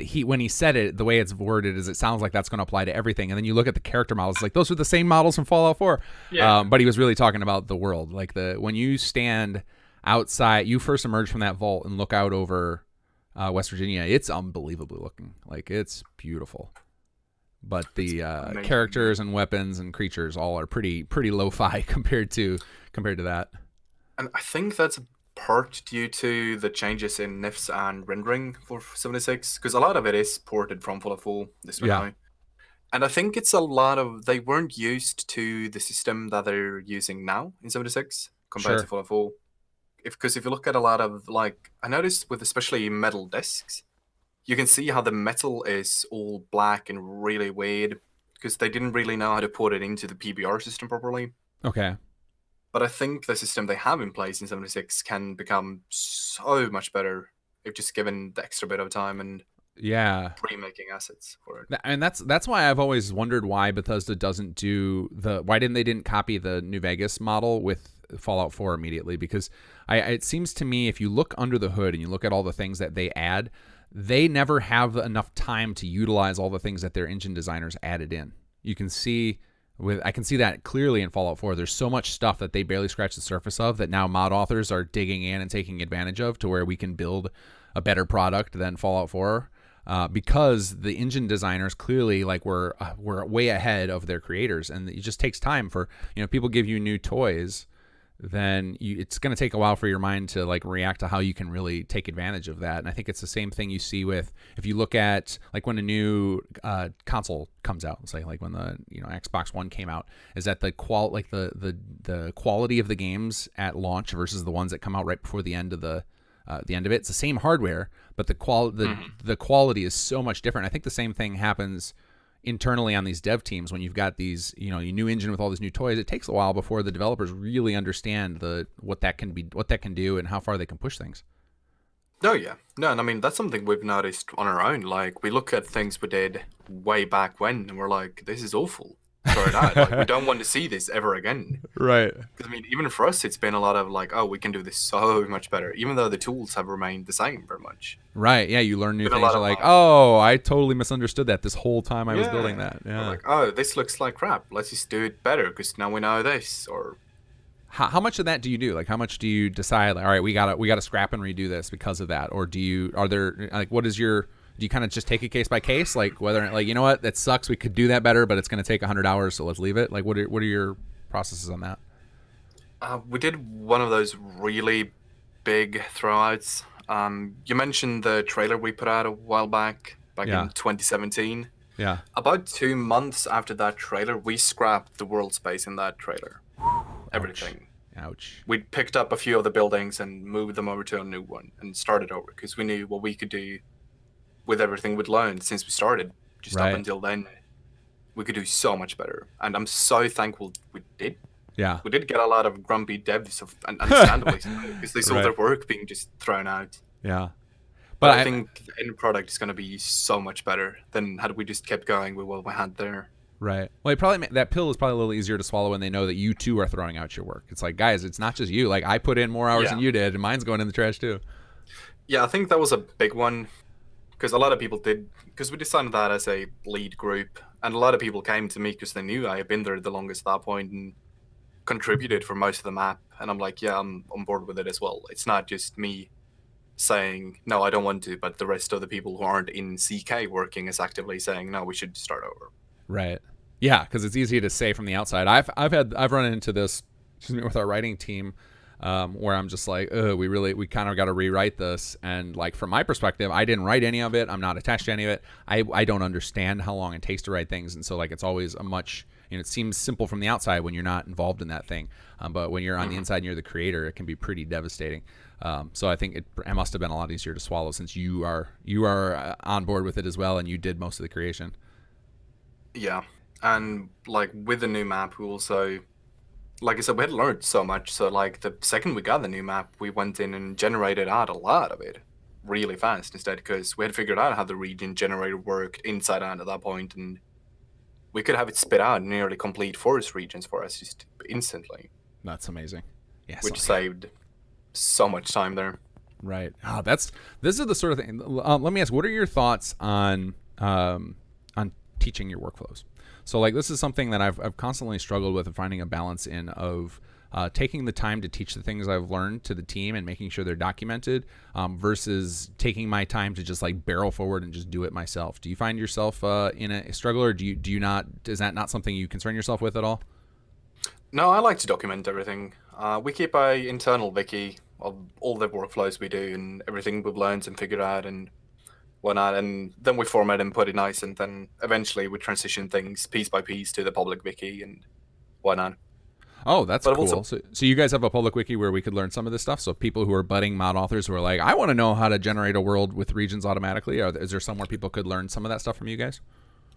he when he said it, the way it's worded is it sounds like that's going to apply to everything, and then you look at the character models, like those are the same models from Fallout 4. Yeah. But he was really talking about the world, like when you stand outside, you first emerge from that vault and look out over West Virginia. It's unbelievably looking, like it's beautiful. But the characters and weapons and creatures all are pretty lo-fi compared to that. And I think that's part due to the changes in NIFs and rendering for 76, because a lot of it is ported from Fallout 4 this way now. And I think it's a lot of, they weren't used to the system that they're using now in 76 compared to Fallout 4. Because if you look at a lot of, like, I noticed with especially metal discs, you can see how the metal is all black and really weird, because they didn't really know how to put it into the PBR system properly. Okay. But I think the system they have in place in 76 can become so much better if just given the extra bit of time and pre-making assets for it. And that's why I've always wondered why Bethesda doesn't do why they didn't copy the New Vegas model with Fallout 4 immediately, because it seems to me if you look under the hood and you look at all the things that they add, they never have enough time to utilize all the things that their engine designers added in. You can see I can see that clearly in Fallout 4. There's so much stuff that they barely scratch the surface of that now mod authors are digging in and taking advantage of to where we can build a better product than Fallout 4 because the engine designers clearly were way ahead of their creators, and it just takes time for people give you new toys. Then it's going to take a while for your mind to react to how you can really take advantage of that. And I think it's the same thing you see with if you look at when a new console comes out, say when the Xbox One came out, is that the quality of the games at launch versus the ones that come out right before the end of it. It's the same hardware, but the quality is so much different. I think the same thing happens internally on these dev teams when you've got these new engine with all these new toys. It takes a while before the developers really understand what that can do and how far they can push things. And I mean that's something we've noticed on our own. We look at things we did way back when and we're like, this is awful. Throw it out. We don't want to see this ever again. Right. Because I mean, even for us, it's been a lot of we can do this so much better, even though the tools have remained the same very much. Right. Yeah. You learn new things. You're like, oh, I totally misunderstood that this whole time I was building that. Yeah. Oh, this looks like crap. Let's just do it better because now we know this. Or how much of that do you do? How much do you decide? All right, we gotta scrap and redo this because of that, or do you you kind of just take it case by case, whether you know what, that sucks, we could do that better, but it's going to take 100 hours, so let's leave it? What are your processes on that? We did one of those really big throwouts. You mentioned the trailer we put out a while back in 2017. Yeah. About 2 months after that trailer, we scrapped the world space in that trailer. Everything. Ouch. We picked up a few of the buildings and moved them over to a new one and started over because we knew what we could do with everything we'd learned since we started. Just up until then, we could do so much better. And I'm so thankful we did. Yeah. We did get a lot of grumpy devs, understandably, because they saw their work being just thrown out. Yeah. But I think the end product is going to be so much better than had we just kept going with what we had there. Right. Well, that pill is probably a little easier to swallow when they know that you too are throwing out your work. It's like, guys, it's not just you. I put in more hours than you did, and mine's going in the trash too. Yeah, I think that was a big one. Because a lot of people did, because we decided that as a lead group, and a lot of people came to me because they knew I had been there the longest at that point and contributed for most of the map. And I'm like, yeah, I'm on board with it as well. It's not just me saying, no, I don't want to, but the rest of the people who aren't in CK working is actively saying, no, we should start over. Right. Yeah, because it's easy to say from the outside. I've run into this with our writing team. Where I'm just like, we kind of got to rewrite this. And from my perspective, I didn't write any of it. I'm not attached to any of it. I don't understand how long it takes to write things. And so it's always a much, it seems simple from the outside when you're not involved in that thing. But when you're on the inside and you're the creator, it can be pretty devastating. So I think it must have been a lot easier to swallow since you are on board with it as well. And you did most of the creation. Yeah. And with the new map, we also, like I said, we had learned so much. So the second we got the new map, we went in and generated out a lot of it. really fast instead, because we had figured out how the region generator worked inside out at that point, and we could have it spit out nearly complete forest regions for us just instantly, That's amazing. Yeah. So which yeah. saved so much time there. Right. Oh, this is the sort of thing. Let me ask, what are your thoughts on teaching your workflows? So like this is something that I've constantly struggled with, finding a balance in of taking the time to teach the things I've learned to the team and making sure they're documented, versus taking my time to just like barrel forward and just do it myself. Do you find yourself in a struggle, or do you not? Is that not something you concern yourself with at all? No, I like to document everything. We keep a internal wiki of all the workflows we do and everything we've learned and figured out and whatnot, and then we format and put it nice, and then eventually we transition things piece by piece to the public wiki and whatnot. Oh, that's But I've cool. also, So you guys have a public wiki where we could learn some of this stuff. So people who are budding mod authors who are like, I want to know how to generate a world with regions automatically. Is there somewhere people could learn some of that stuff from you guys?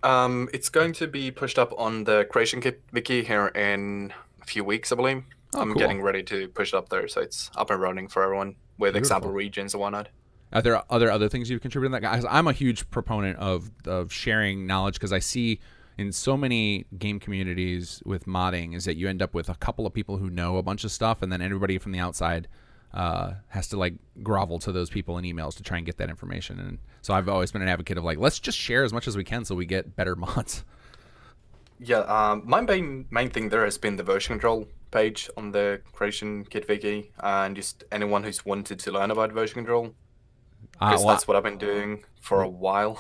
it's going to be pushed up on the Creation Kit wiki here in a few weeks, I believe. Oh, I'm cool. getting ready to push it up there, so it's up and running for everyone with example Beautiful. regions and whatnot. Are there other things you've contributed to that? Guys, I'm a huge proponent of sharing knowledge, because I see in so many game communities with modding is that you end up with a couple of people who know a bunch of stuff, and then everybody from the outside has to like grovel to those people in emails to try and get that information. And so I've always been an advocate of like, let's just share as much as we can so we get better mods. Yeah, my main thing there has been the version control page on the Creation Kit wiki, and just anyone who's wanted to learn about version control, because Well, that's what I've been doing for a while.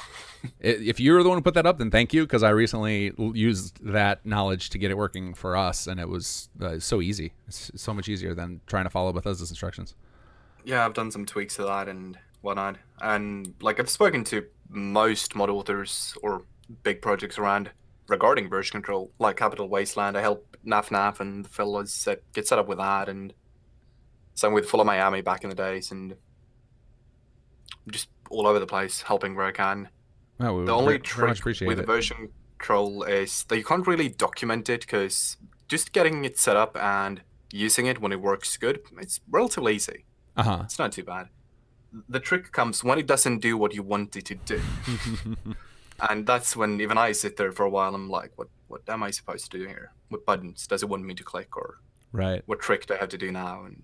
if you were the one who put that up, then thank you, because I recently used that knowledge to get it working for us, and it was so easy. It's so much easier than trying to follow Bethesda's instructions. Yeah, I've done some tweaks to that and whatnot, and like I've spoken to most mod authors or big projects around regarding version control, like Capital Wasteland. I help Naf and the fellas get set up with that, and same with Full of Miami back in the days, and just all over the place helping where I can. Oh, we The would only very much trick appreciate with it. version control is that you can't really document it, because just getting it set up and using it when it works good, it's relatively easy. Uh It's not too bad. The trick comes when it doesn't do what you want it to do. huh. And that's when even I sit there for a while, I'm like, what am I supposed to do here? What buttons does it want me to click, or Right. what trick do I have to do now? And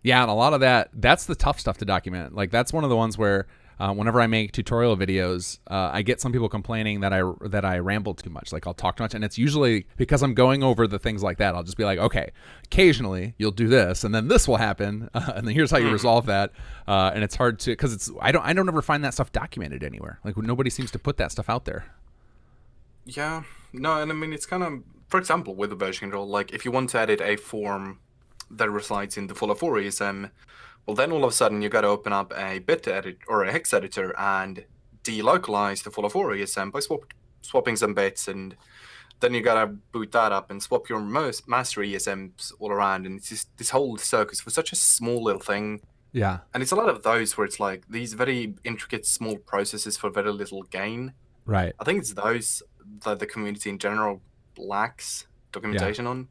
Yeah, and a lot of that's the tough stuff to document. Like that's one of the ones where whenever I make tutorial videos, I get some people complaining that I ramble too much. Like I'll talk too much, and it's usually because I'm going over the things like that. I'll just be like, okay, occasionally you'll do this, and then this will happen, and then here's how you resolve that. And it's hard to, because I don't ever find that stuff documented anywhere. Like nobody seems to put that stuff out there. yeah, no, and I mean, it's kind of, for example, with the version control, like if you want to edit a form that resides in the full of 4ESM, well, then all of a sudden you got to open up a bit edit or a hex editor and delocalize the full of 4ESM by swapping some bits, and then you got to boot that up and swap your most master ESMs all around, and it's just this whole circus for such a small little thing. Yeah. And it's a lot of those where it's like these very intricate small processes for very little gain. Right. I think it's those that the community in general lacks documentation on.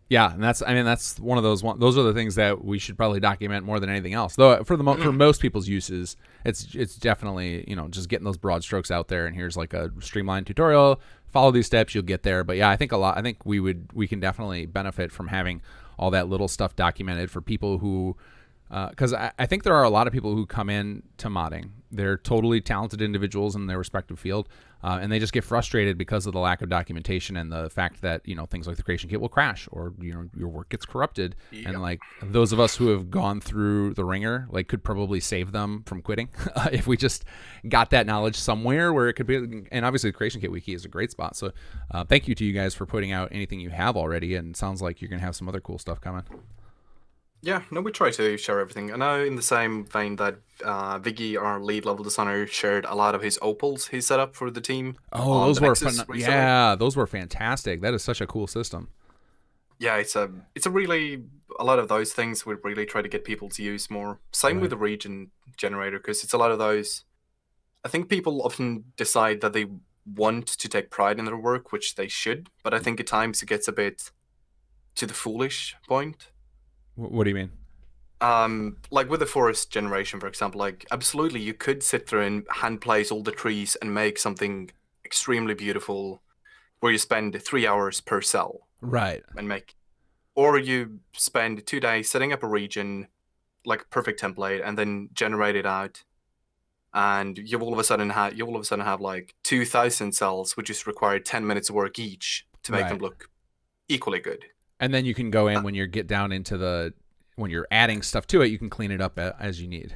Yeah, and that's one of those those are the things that we should probably document more than anything else. Though for for most people's uses, it's definitely, just getting those broad strokes out there, and here's like a streamlined tutorial, follow these steps, you'll get there. But yeah, I think we can definitely benefit from having all that little stuff documented for people who, because I think there are a lot of people who come in to modding. They're totally talented individuals in their respective field, and they just get frustrated because of the lack of documentation and the fact that things like the Creation Kit will crash, or your work gets corrupted. Yep. And like those of us who have gone through the ringer, like could probably save them from quitting if we just got that knowledge somewhere where it could be. And obviously, the Creation Kit Wiki is a great spot. So thank you to you guys for putting out anything you have already, and it sounds like you're gonna have some other cool stuff coming. Yeah, no, we try to share everything. I know in the same vein that Vicky, our lead level designer, shared a lot of his opals he set up for the team. Oh, on those the were Nexus fun. recently. Yeah, those were fantastic. That is such a cool system. Yeah, it's a really, a lot of those things we really try to get people to use more. Same Right. with the region generator, because it's a lot of those. I think people often decide that they want to take pride in their work, which they should, but I think at times it gets a bit to the foolish point. What do you mean? Like with the forest generation, for example, like absolutely you could sit there and hand place all the trees and make something extremely beautiful where you spend 3 hours per cell Right. and make, or you spend 2 days setting up a region like a perfect template and then generate it out, and you all of a sudden have like 2,000 cells, which just require 10 minutes of work each to make them Right. look equally good. And then you can go Uh, in when you get down into when you're adding stuff to it, you can clean it up as you need.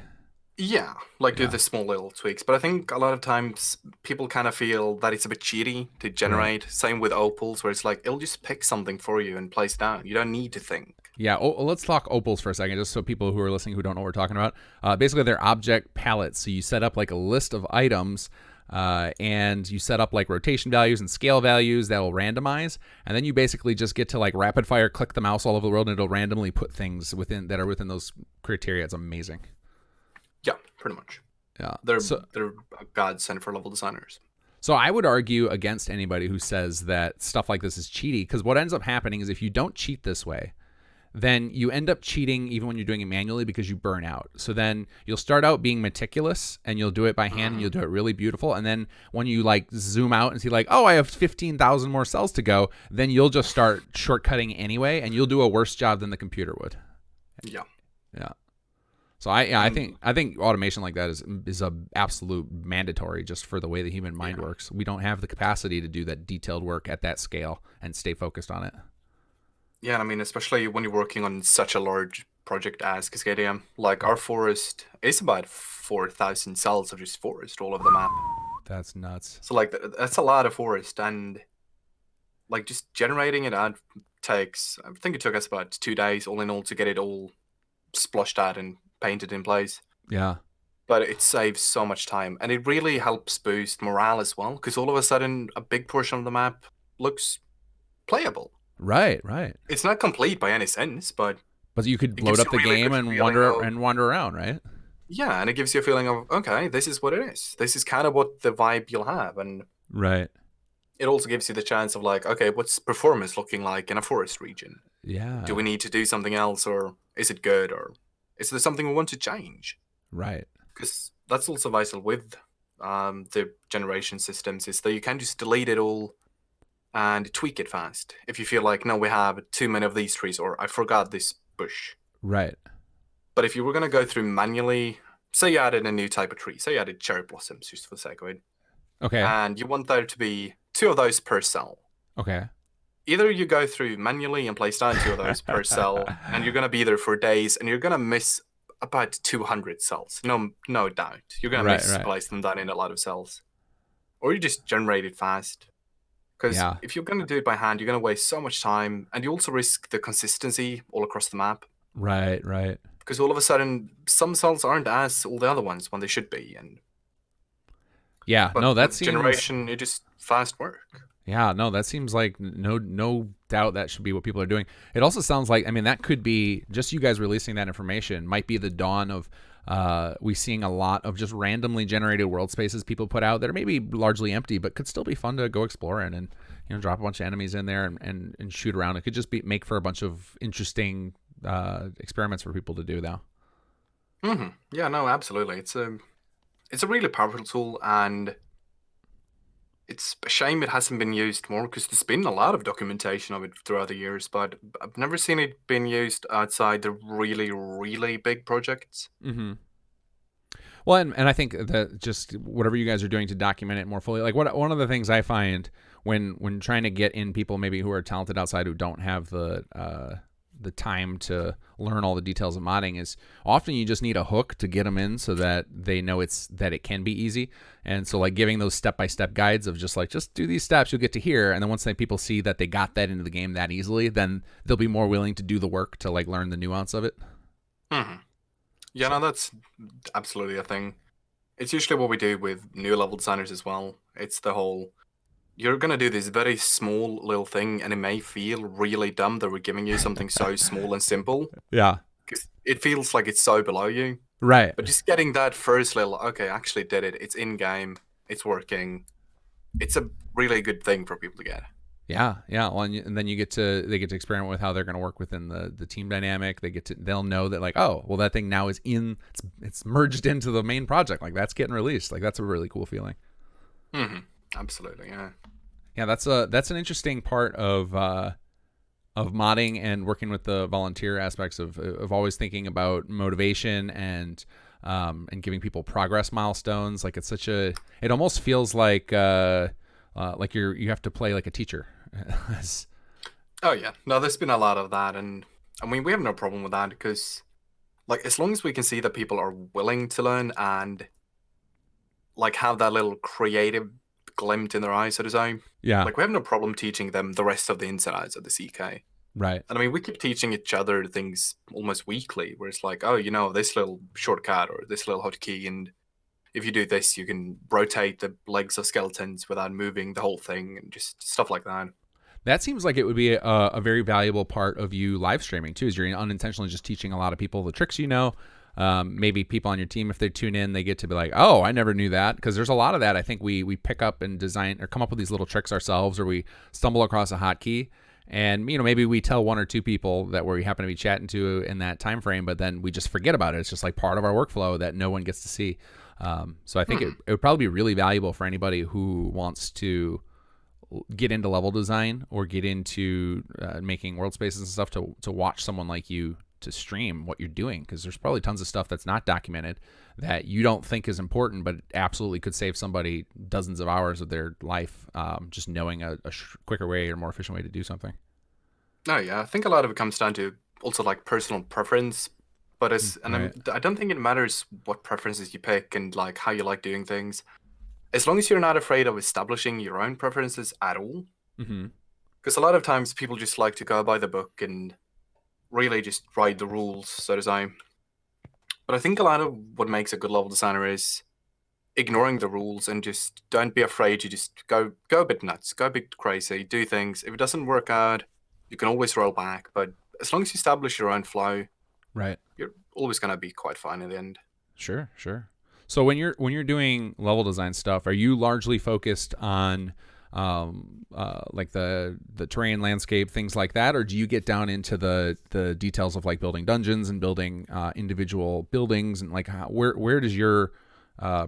Yeah, like do Yeah. the small little tweaks. But I think a lot of times people kind of feel that it's a bit cheaty to Right. generate. Same with opals, where it's like it'll just pick something for you and place down. You don't need to think. Yeah. Let's talk opals for a second, just so people who are listening who don't know what we're talking about. Basically, they're object palettes. So you set up like a list of items, and you set up like rotation values and scale values that will randomize, and then you basically just get to like rapid fire click the mouse all over the world, and it'll randomly put things within that are within those criteria. It's amazing. Yeah, pretty much. Yeah. They're a godsend for level designers. So I would argue against anybody who says that stuff like this is cheaty, because what ends up happening is if you don't cheat this way, then you end up cheating even when you're doing it manually because you burn out. So then you'll start out being meticulous and you'll do it by hand and you'll do it really beautiful. And then when you like zoom out and see like, oh, I have 15,000 more cells to go, then you'll just start shortcutting anyway and you'll do a worse job than the computer would. Yeah. Yeah. So I think automation like that is a absolute mandatory just for the way the human mind works. We don't have the capacity to do that detailed work at that scale and stay focused on it. Yeah, and I mean, especially when you're working on such a large project as Cascadia, like our forest is about 4,000 cells of just forest all over the map. That's nuts. So like that's a lot of forest, and like just generating it out takes. I think it took us about 2 days all in all to get it all splashed out and painted in place. Yeah. But it saves so much time, and it really helps boost morale as well, because all of a sudden a big portion of the map looks playable. Right. Right. It's not complete by any sense, but But you could it load gives up you the a really game good and feeling of, wander around, right? yeah, and it gives you a feeling of, okay, this is what it is. This is kind of what the vibe you'll have, and Right. it also gives you the chance of like, okay, what's performance looking like in a forest region? Yeah. Do we need to do something else, or is it good, or is there something we want to change? Right. Because that's also vital with the generation systems, is that you can just delete it all and tweak it fast. If you feel like, no, we have too many of these trees, or I forgot this bush. Right. But if you were going to go through manually, say you added a new type of tree, say you added cherry blossoms, just for the sake of it, Okay. and you want there to be 2 of those per cell. Okay. Either you go through manually and place down 2 of those per cell, and you're going to be there for days, and you're going to miss about 200 cells. No doubt. You're going to Right, miss right. place them down in a lot of cells. Or you just generate it fast. Because Yeah. if you're going to do it by hand, you're going to waste so much time, and you also risk the consistency all across the map. Right. Right. Because all of a sudden, some cells aren't as all the other ones when they should be. Yeah. But No, that with seems. generation, it just fast work. Yeah. No, that seems like no doubt that should be what people are doing. It also sounds like, I mean, that could be just you guys releasing that information might be the dawn of we seeing a lot of just randomly generated world spaces people put out that are maybe largely empty, but could still be fun to go explore in and drop a bunch of enemies in there and shoot around. It could just make for a bunch of interesting experiments for people to do though. Yeah, no, absolutely. It's a really powerful tool, and it's a shame it hasn't been used more, because there's been a lot of documentation of it throughout the years, but I've never seen it being used outside the really, really big projects. Mm-hmm. Well, and I think that just whatever you guys are doing to document it more fully, like one of the things I find when trying to get in people maybe who are talented outside who don't have the time to learn all the details of modding is often you just need a hook to get them in so that they know that it can be easy. And so like giving those step-by-step guides of just do these steps, you'll get to here. And then once people see that they got that into the game that easily, then they'll be more willing to do the work to like learn the nuance of it. Yeah, no, that's absolutely a thing. It's usually what we do with new level designers as well. It's the whole, you're going to do this very small little thing, and it may feel really dumb that we're giving you something so small and simple, Yeah. because it feels like it's so below you. Right. But just getting that first little, okay, I actually did it. It's in game. It's working. It's a really good thing for people to get. Yeah, yeah. Well, and then they get to experiment with how they're going to work within the team dynamic. They'll know that like, oh, well, that thing now is it's merged into the main project. Like that's getting released. Like that's a really cool feeling. Hmm. Absolutely, yeah. Yeah, that's an interesting part of modding and working with the volunteer aspects of always thinking about motivation and giving people progress milestones. Like it's such a it almost feels like you have to play like a teacher. Oh yeah, no, there's been a lot of that, and I mean we have no problem with that because like as long as we can see that people are willing to learn and like have that little creative glint in their eyes, so to say, Yeah, like we have no problem teaching them the rest of the ins and outs of the CK. right. And I mean, we keep teaching each other things almost weekly, where it's like, oh, you know, this little shortcut or this little hotkey, and if you do this, you can rotate the legs of skeletons without moving the whole thing, and just stuff like that. That seems like it would be a very valuable part of you live streaming too. Is you're unintentionally just teaching a lot of people the tricks you know. Maybe people on your team, if they tune in, they get to be like, "Oh, I never knew that." Because there's a lot of that. I think we pick up and design or come up with these little tricks ourselves, or we stumble across a hotkey, and maybe we tell one or two people that we happen to be chatting to in that time frame, but then we just forget about it. It's just like part of our workflow that no one gets to see. So I think it would probably be really valuable for anybody who wants to get into level design or get into making world spaces and stuff to watch someone like you to stream what you're doing, because there's probably tons of stuff that's not documented that you don't think is important, but absolutely could save somebody dozens of hours of their life, just knowing a quicker way or more efficient way to do something. Oh yeah, I think a lot of it comes down to also like personal preference, but Right. I don't think it matters what preferences you pick and like how you like doing things, as long as you're not afraid of establishing your own preferences at all. Mm-hmm. Because a lot of times people just like to go by the book and really just write the rules, so to say. But I think a lot of what makes a good level designer is ignoring the rules and just don't be afraid to just go a bit nuts, go a bit crazy, do things. If it doesn't work out, you can always roll back. But as long as you establish your own flow, Right. you're always gonna be quite fine in the end. Sure. Sure. So when you're doing level design stuff, are you largely focused on like the terrain, landscape, things like that, or do you get down into the details of like building dungeons and building individual buildings and like where does your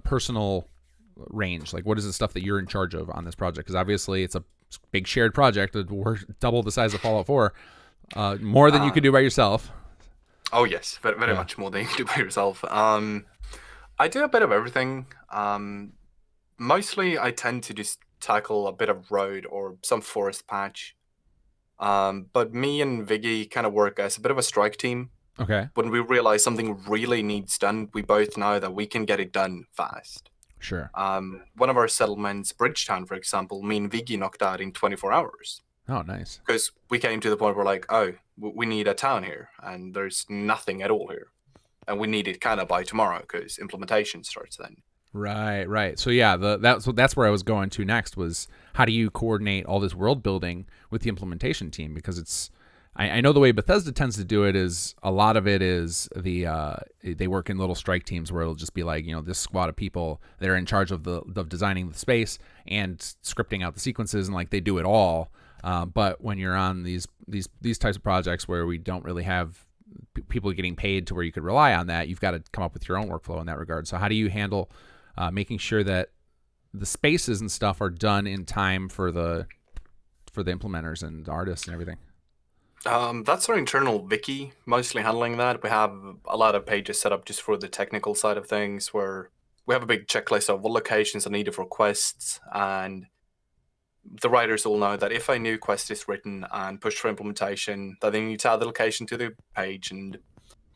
personal range, like what is the stuff that you're in charge of on this project? Because obviously it's a big shared project. We're double the size of Fallout 4, more than you could Uh, do by yourself. oh yes, very Yeah. much more than you can do by yourself. I do a bit of everything. Mostly I tend to just tackle a bit of road or some forest patch. But me and Viggy kind of work as a bit of a strike team. Okay. When we realize something really needs done, we both know that we can get it done fast. Sure. One of our settlements, Bridgetown, for example, me and Viggy knocked out in 24 hours. Oh, nice. Because we came to the point where, like, oh, we need a town here, and there's nothing at all here. And we need it kind of by tomorrow, because implementation starts then. Right, right. So yeah, that's where I was going to next was how do you coordinate all this world building with the implementation team, because I know the way Bethesda tends to do it is a lot of it is they work in little strike teams where it'll just be like, this squad of people, they're in charge of designing the space and scripting out the sequences, and like they do it all. But when you're on these types of projects where we don't really have people getting paid to where you could rely on that, you've got to come up with your own workflow in that regard. So how do you handle making sure that the spaces and stuff are done in time for the implementers and the artists and everything? That's our internal wiki, mostly handling that. We have a lot of pages set up just for the technical side of things, where we have a big checklist of what locations are needed for quests, and the writers all know that if a new quest is written and pushed for implementation, that they need to add the location to the page, and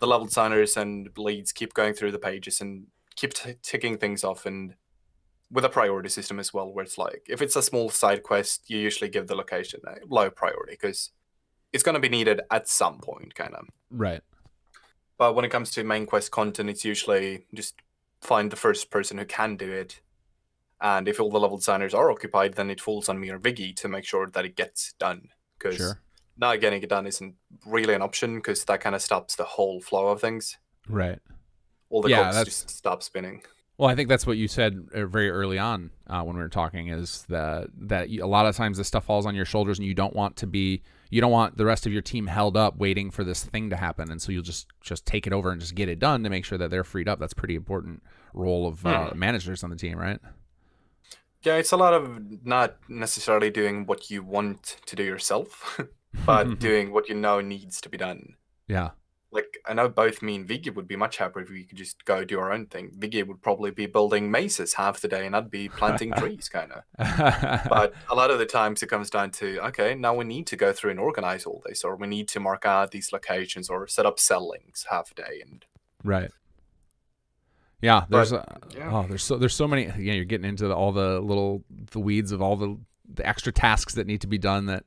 the level designers and leads keep going through the pages and keep ticking things off, and with a priority system as well, where it's like if it's a small side quest, you usually give the location a low priority because it's going to be needed at some point, kind of. Right. But when it comes to main quest content, it's usually just find the first person who can do it. And if all the level designers are occupied, then it falls on me or Viggy to make sure that it gets done. Because Sure. not getting it done isn't really an option, because that kind of stops the whole flow of things. Right. All the Yeah, cogs that's just stop spinning. Well, I think that's what you said very early on when we were talking, is that a lot of times this stuff falls on your shoulders, and you don't want the rest of your team held up waiting for this thing to happen, and so you'll just take it over and just get it done to make sure that they're freed up. That's a pretty important role of managers on the team, right? Yeah, it's a lot of not necessarily doing what you want to do yourself, but doing what you know needs to be done. Yeah. Like, I know both me and Viggy would be much happier if we could just go do our own thing. Viggy would probably be building mazes half the day, and I'd be planting trees, kind of. But a lot of the times it comes down to, okay, now we need to go through and organize all this, or we need to mark out these locations, or set up cell links half a day. And right. Yeah, there's yeah. there's so many. Yeah, you're getting into all the weeds of all the extra tasks that need to be done that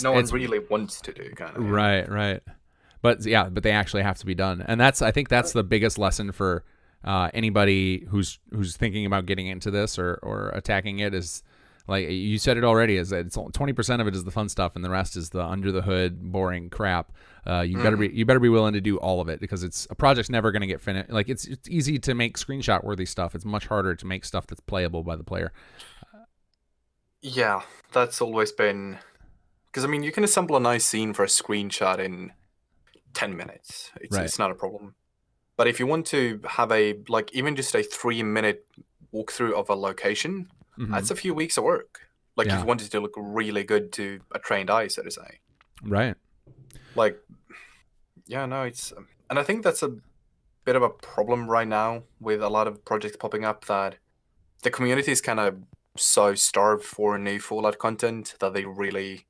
no one really wants to do, kind of. Right. But they actually have to be done, and I think that's the biggest lesson for anybody who's thinking about getting into this or attacking it. Is, like you said it already, is that it's 20% of it is the fun stuff, and the rest is the under the hood boring crap. You better be willing to do all of it, because a project's never going to get finished. Like, it's easy to make screenshot worthy stuff. It's much harder to make stuff that's playable by the player. Yeah, that's always been, because I mean, you can assemble a nice scene for a screenshot in 10 minutes. It's not a problem. But if you want to have even just a 3-minute walkthrough of a location, that's a few weeks of work. Like, if you want it to look really good to a trained eye, so to say. Right. Like, yeah, no, and I think that's a bit of a problem right now with a lot of projects popping up, that the community is kind of so starved for new Fallout content that they're really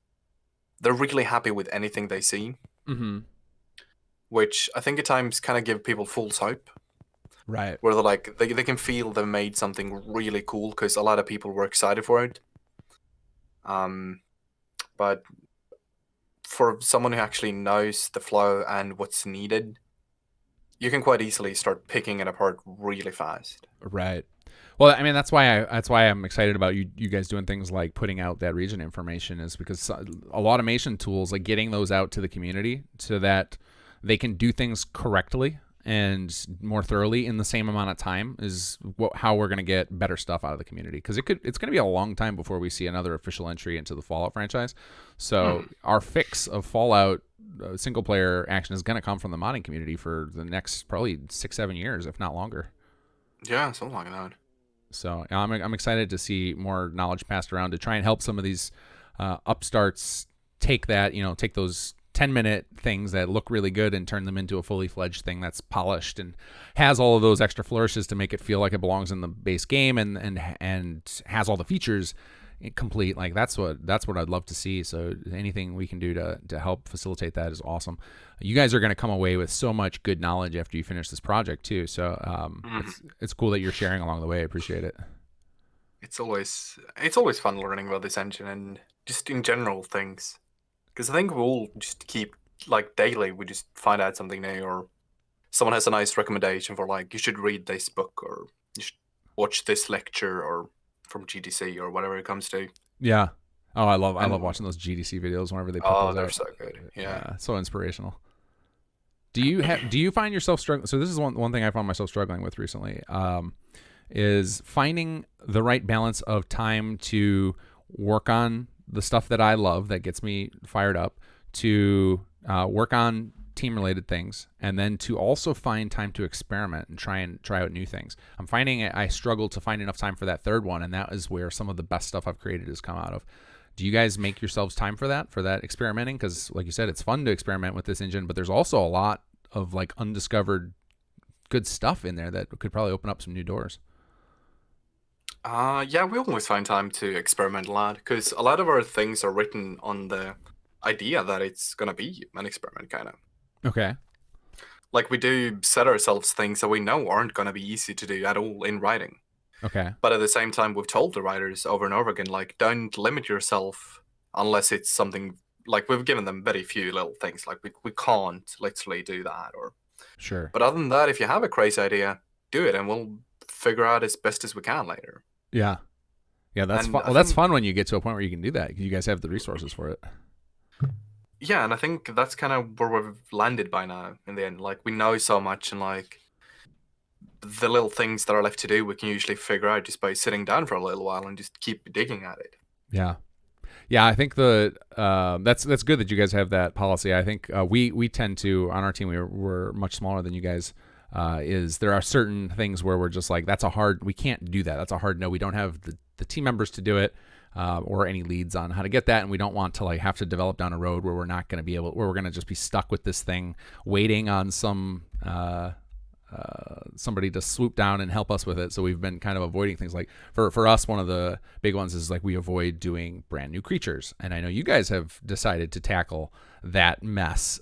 happy with anything they see. Which I think at times kind of give people false hope. Right. Where they're like, they can feel they've made something really cool because a lot of people were excited for it. But for someone who actually knows the flow and what's needed, you can quite easily start picking it apart really fast. Right. Well, I mean, that's why I'm excited about you guys doing things like putting out that region information, is because automation tools, like getting those out to the community so that they can do things correctly and more thoroughly in the same amount of time, is how we're going to get better stuff out of the community. Because it's going to be a long time before we see another official entry into the Fallout franchise. So our fix of Fallout single player action is going to come from the modding community for the next probably 6-7 years, if not longer. Yeah, so long now. So I'm excited to see more knowledge passed around to try and help some of these upstarts take those 10-minute things that look really good and turn them into a fully fledged thing that's polished and has all of those extra flourishes to make it feel like it belongs in the base game, and has all the features complete. Like, that's what I'd love to see. So anything we can do to help facilitate that is awesome. You guys are going to come away with so much good knowledge after you finish this project too. So it's cool that you're sharing along the way. I appreciate it. It's always fun learning about this engine and just in general things. Because I think we'll just keep, like, daily, we just find out something new, or someone has a nice recommendation for, like, you should read this book, or you should watch this lecture, or from GDC, or whatever it comes to. Yeah. Oh, I love watching those GDC videos whenever they put those out. They're so good. Yeah. So inspirational. Do you find yourself struggling? So this is one thing I found myself struggling with recently, is finding the right balance of time to work on the stuff that I love that gets me fired up, to work on team related things, and then to also find time to experiment and try out new things. I'm finding I struggle to find enough time for that third one, and that is where some of the best stuff I've created has come out of. Do you guys make yourselves time for that experimenting? Because like you said, it's fun to experiment with this engine, but there's also a lot of like undiscovered good stuff in there that could probably open up some new doors. Yeah, we always find time to experiment a lot, because a lot of our things are written on the idea that it's gonna be an experiment, kind of. Okay. Like, we do set ourselves things that we know aren't gonna be easy to do at all in writing. Okay. But at the same time, we've told the writers over and over again, like, don't limit yourself unless it's something, like, we've given them very few little things, like, we can't literally do that, or... Sure. But other than that, if you have a crazy idea, do it, and we'll figure out as best as we can later. Yeah. Yeah, that's fun. Well, that's fun when you get to a point where you can do that. You guys have the resources for it. Yeah, and I think that's kind of where we've landed by now in the end. Like, we know so much, and like, the little things that are left to do, we can usually figure out just by sitting down for a little while and just keep digging at it. Yeah. Yeah, I think that's good that you guys have that policy. I think we tend to, on our team, we're much smaller than you guys. Is there are certain things where we're just like, we can't do that. That's a hard no. We don't have the team members to do it, or any leads on how to get that, and we don't want to like have to develop down a road where we're not going to be able, where we're going to just be stuck with this thing, waiting on somebody to swoop down and help us with it. So we've been kind of avoiding things like, for us, one of the big ones is like we avoid doing brand new creatures, and I know you guys have decided to tackle that mess.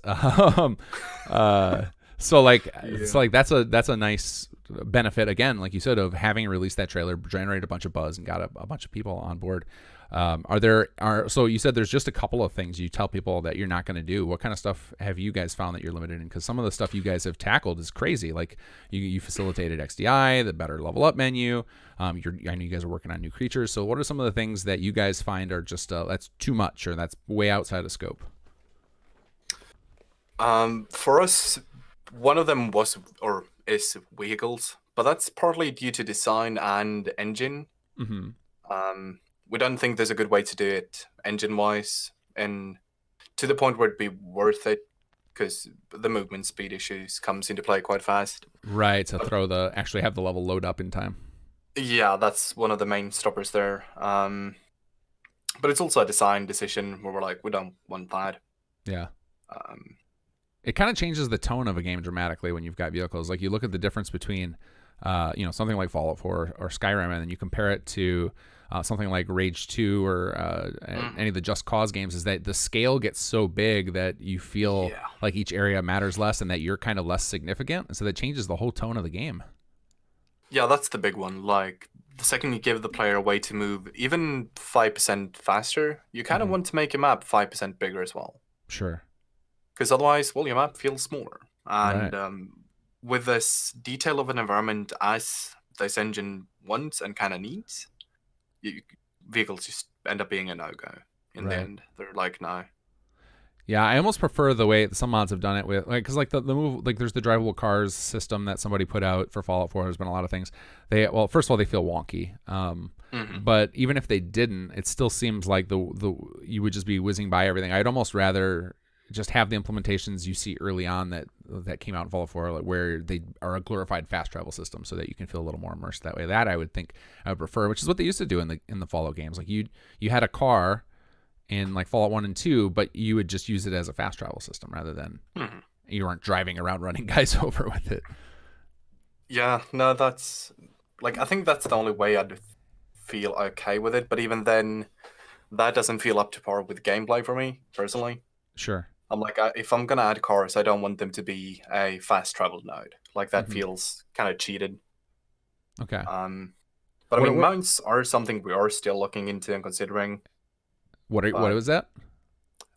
So like it's like that's a nice benefit, again, like you said, of having released that trailer, generated a bunch of buzz and got a bunch of people on board. So you said there's just a couple of things you tell people that you're not going to do. What kind of stuff have you guys found that you're limited in? Because some of the stuff you guys have tackled is crazy. Like you facilitated XDI, the better level up menu. I know you guys are working on new creatures. So what are some of the things that you guys find are just that's too much, or that's way outside of scope? For us, one of them is vehicles, but that's partly due to design and engine. Mm-hmm. We don't think there's a good way to do it engine-wise, and to the point where it'd be worth it, because the movement speed issues comes into play quite fast. Right, to actually have the level load up in time. Yeah, that's one of the main stoppers there. But it's also a design decision where we're like, we don't want that. Yeah. It kind of changes the tone of a game dramatically when you've got vehicles. Like you look at the difference between, something like Fallout 4 or Skyrim, and then you compare it to something like Rage 2 or any of the Just Cause games, is that the scale gets so big that you feel like each area matters less and that you're kind of less significant. And so that changes the whole tone of the game. Yeah, that's the big one. Like, the second you give the player a way to move even 5% faster, you kind of want to make your map 5% bigger as well. Sure. Because otherwise, well, your map feels smaller. And Right. With this detail of an environment as this engine wants and kind of needs, vehicles just end up being a no-go in the end. They're like, no. Yeah, I almost prefer the way some mods have done it with, like, because like the move, like there's the drivable cars system that somebody put out for Fallout 4. There's been a lot of things. First of all, they feel wonky. But even if they didn't, it still seems like you would just be whizzing by everything. I'd almost rather just have the implementations you see early on that came out in Fallout 4, like where they are a glorified fast travel system, so that you can feel a little more immersed that way. That I would think I would prefer, which is what they used to do in the Fallout games. Like you had a car in like Fallout 1 and 2, but you would just use it as a fast travel system rather than you weren't driving around running guys over with it. Yeah, no, that's like, I think that's the only way I'd feel okay with it. But even then, that doesn't feel up to par with gameplay for me personally. Sure. I'm like, if I'm gonna add cars, I don't want them to be a fast travel node. Like that feels kind of cheated. Okay. But I mean, mounts are something we are still looking into and considering. What was that?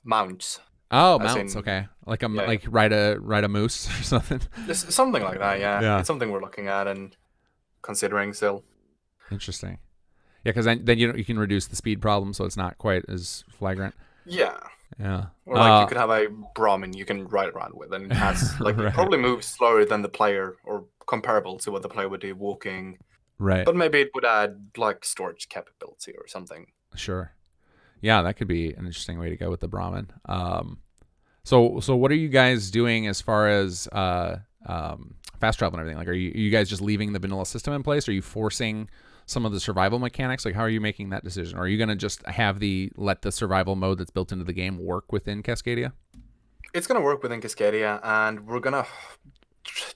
Mounts. Oh, mounts. Okay, like like ride a moose or something. Something like that. Yeah. It's something we're looking at and considering still. Interesting. Yeah, because then you can reduce the speed problem, so it's not quite as flagrant. Yeah. Yeah. Or like you could have a Brahmin you can ride around with, and it has like it probably moves slower than the player, or comparable to what the player would do walking. Right. But maybe it would add like storage capability or something. Sure. Yeah, that could be an interesting way to go with the Brahmin. So what are you guys doing as far as fast travel and everything? Like, are you guys just leaving the vanilla system in place? Are you forcing some of the survival mechanics? Like, how are you making that decision? Or are you going to just let the survival mode that's built into the game work within Cascadia? It's going to work within Cascadia, and we're going to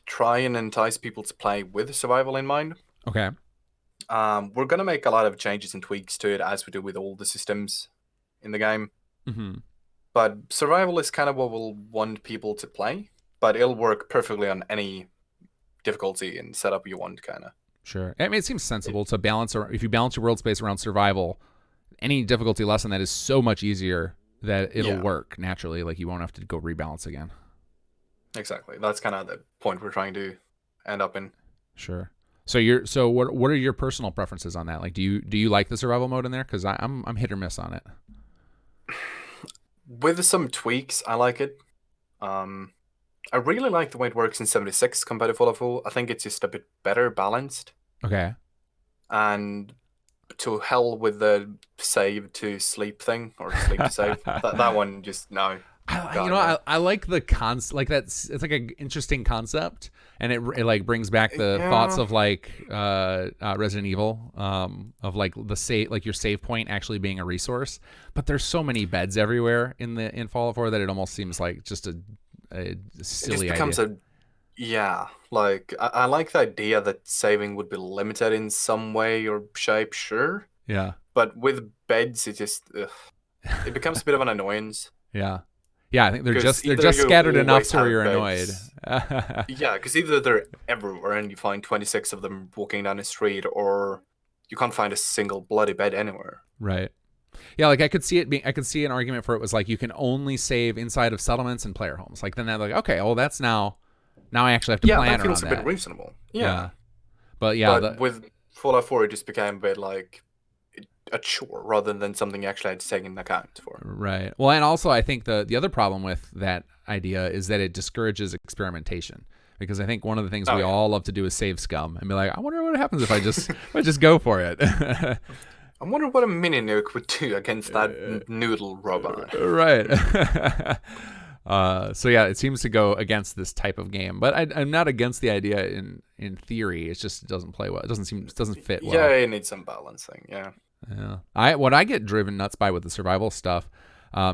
try and entice people to play with survival in mind. Okay. We're going to make a lot of changes and tweaks to it, as we do with all the systems in the game. But survival is kind of what we'll want people to play, but it'll work perfectly on any difficulty and setup you want, kind of. Sure. I mean, it seems sensible to balance, or if you balance your world space around survival, any difficulty lesson that is so much easier that it'll work naturally. Like, you won't have to go rebalance again. Exactly. That's kind of the point we're trying to end up in. Sure. So what are your personal preferences on that? Like, do you like the survival mode in there? Because I'm hit or miss on it. With some tweaks, I like it. I really like the way it works in 76 compared to Fallout 4. I think it's just a bit better balanced. Okay. And to hell with the save to sleep thing or sleep to save. That one just no. You God know, no. I like the like that's it's like an interesting concept, and it like brings back the thoughts Yeah. of like Resident Evil, of like the save, like your save point actually being a resource. But there's so many beds everywhere in Fallout 4 that it almost seems like just a It just silly becomes idea. a yeah. Like I like the idea that saving would be limited in some way or shape, sure. Yeah, But with beds, it just it becomes a bit of an annoyance yeah, yeah. I think because they're either just you scattered enough always to where have you're annoyed. beds. Yeah, because either they're everywhere and you find 26 of them walking down the street, or you can't find a single bloody bed anywhere. Right. Yeah, like I could see it being. I could see an argument for it was like you can only save inside of settlements and player homes. Like then they're like, okay, well that's now I actually have to Yeah, plan that feels around a bit that. reasonable. Yeah. Yeah, but yeah, But with Fallout 4, it just became a bit like a chore rather than something you actually had to take into account for. right. Well, and also I think the other problem with that idea is that it discourages experimentation. Because I think one of the things Oh, we yeah. all love to do is save scum and be like, I wonder what happens if I just go for it. I wonder what a mini nuke would do against that noodle robot. Right. So yeah, it seems to go against this type of game, but I'm not against the idea in theory. It just doesn't play well. It doesn't fit Yeah, well. it needs some balancing. Yeah. Yeah. What I get driven nuts by with the survival stuff,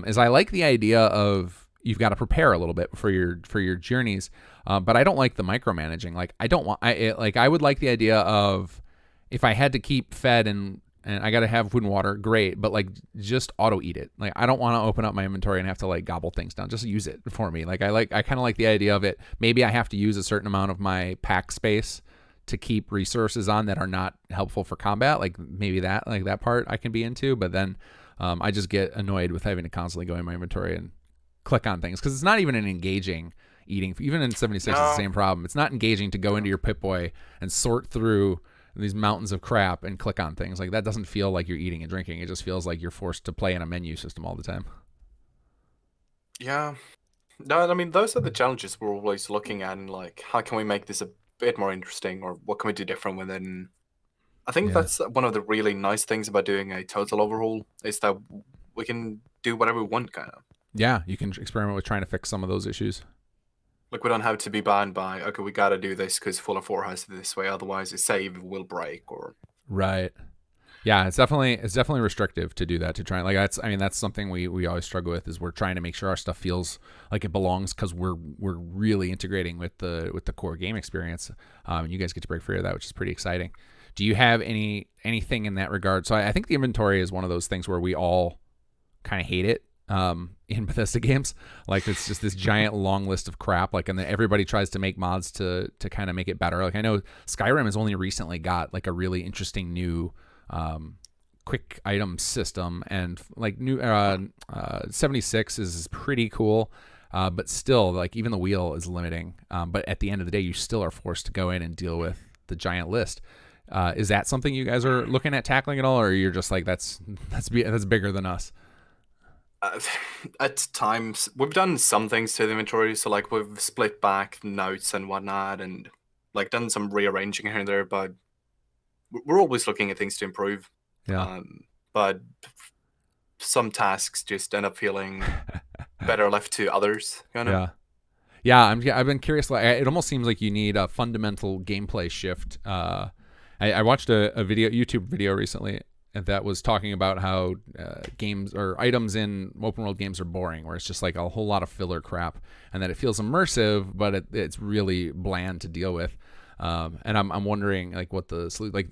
is I like the idea of you've got to prepare a little bit for your journeys, but I don't like the micromanaging. Like I don't want I would like the idea of if I had to keep fed and I got to have food and water, great, but like just auto eat it. Like I don't want to open up my inventory and have to like gobble things down. Just use it for me. I kind of like the idea of it. Maybe I have to use a certain amount of my pack space to keep resources on that are not helpful for combat. Like maybe that part I can be into, but then I just get annoyed with having to constantly go in my inventory and click on things because it's not even an engaging eating. Even in 76, it's the No. same problem. It's not engaging to go into your Pip-Boy and sort through these mountains of crap and click on things. Like that doesn't feel like you're eating and drinking. It just feels like you're forced to play in a menu system all the time. Yeah. No, I mean, those are the challenges we're always looking at, and like, how can we make this a bit more interesting, or what can we do different with it? And I think Yeah. that's one of the really nice things about doing a total overhaul is that we can do whatever we want, kind of. Yeah, you can experiment with trying to fix some of those issues. Like, we don't have to be bound by, okay, we gotta do this because Fallout 4 has it this way, otherwise a save will break, or Right. Yeah, it's definitely restrictive to do that, to try like that's something we always struggle with is we're trying to make sure our stuff feels like it belongs because we're really integrating with the core game experience. And you guys get to break free of that, which is pretty exciting. Do you have anything in that regard? So I think the inventory is one of those things where we all kind of hate it, in Bethesda games. Like it's just this giant long list of crap. Like, and then everybody tries to make mods to kind of make it better. Like I know Skyrim has only recently got like a really interesting new quick item system, and like new 76 is pretty cool. But still, like even the wheel is limiting. But at the end of the day, you still are forced to go in and deal with the giant list. Is that something you guys are looking at tackling at all, or you're just like that's bigger than us? uh, at times we've done some things to the inventory. So like we've split back notes and whatnot, and like done some rearranging here and there. But we're always looking at things to improve. Yeah. But some tasks just end up feeling better left to others. You know. Yeah. Yeah, I've been curious. Like, it almost seems like you need a fundamental gameplay shift. I watched a YouTube video recently that was talking about how games or items in open world games are boring, where it's just like a whole lot of filler crap, and that it feels immersive, but it's really bland to deal with. And I'm wondering like what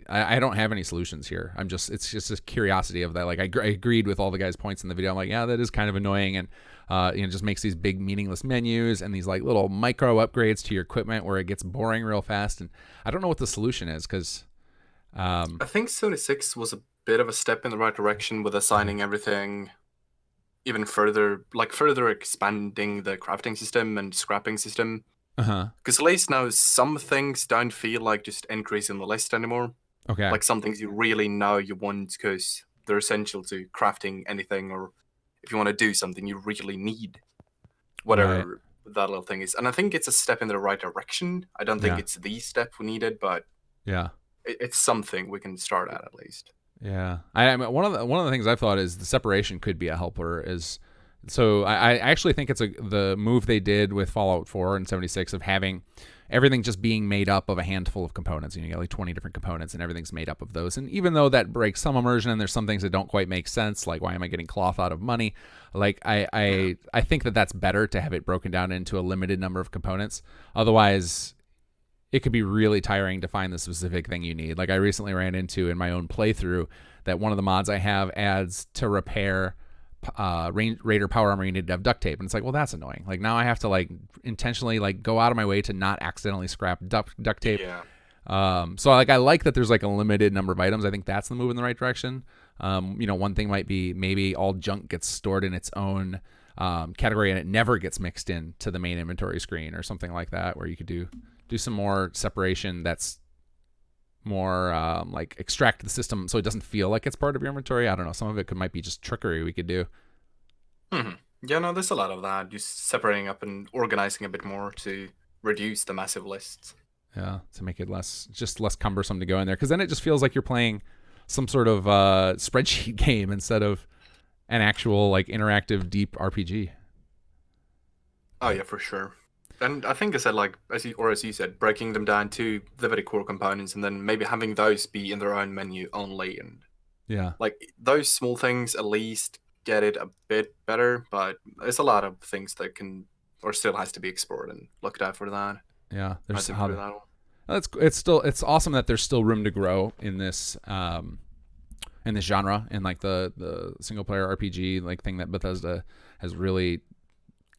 I don't have any solutions here. It's just this curiosity of that. Like I agreed with all the guys' points in the video. I'm like, yeah, that is kind of annoying, and just makes these big meaningless menus and these like little micro upgrades to your equipment where it gets boring real fast. And I don't know what the solution is because, I think 76 was a bit of a step in the right direction with assigning everything even further, like further expanding the crafting system and scrapping system. uh-huh. Because at least now some things don't feel like just increasing the list anymore. Okay. Like some things you really know you want because they're essential to crafting anything, or if you want to do something you really need Right. whatever that little thing is. And I think it's a step in the right direction. I don't think Yeah. it's the step we needed, but Yeah. it's something we can start at least. Yeah, I mean, one of the things I've thought is the separation could be a helper. Is so I actually think it's the move they did with Fallout 4 and 76 of having everything just being made up of a handful of components. You got like 20 different components, and everything's made up of those. And even though that breaks some immersion, and there's some things that don't quite make sense, like why am I getting cloth out of money? Like I think that's better to have it broken down into a limited number of components. Otherwise, it could be really tiring to find the specific thing you need. Like I recently ran into in my own playthrough that one of the mods I have adds to repair Raider power armor, you need to have duct tape. And it's like, well, that's annoying. Like now I have to like intentionally like go out of my way to not accidentally scrap duct tape. Yeah. So like I like that there's like a limited number of items. I think that's the move in the right direction. One thing might be maybe all junk gets stored in its own category and it never gets mixed in to the main inventory screen or something like that, where you could do some more separation that's more like extract the system so it doesn't feel like it's part of your inventory. I don't know. Some of it might be just trickery we could do. Yeah, no, there's a lot of that. Just separating up and organizing a bit more to reduce the massive lists. Yeah, to make it less cumbersome to go in there, because then it just feels like you're playing some sort of spreadsheet game instead of an actual like interactive deep RPG. Oh yeah, for sure. And I think I said like as you said, breaking them down to the very core components, and then maybe having those be in their own menu only, and Yeah. like those small things at least get it a bit better. But there's a lot of things that can or still has to be explored and looked at for that. Yeah. There's That one. it's awesome that there's still room to grow in this genre, in like the single player RPG like thing that Bethesda has really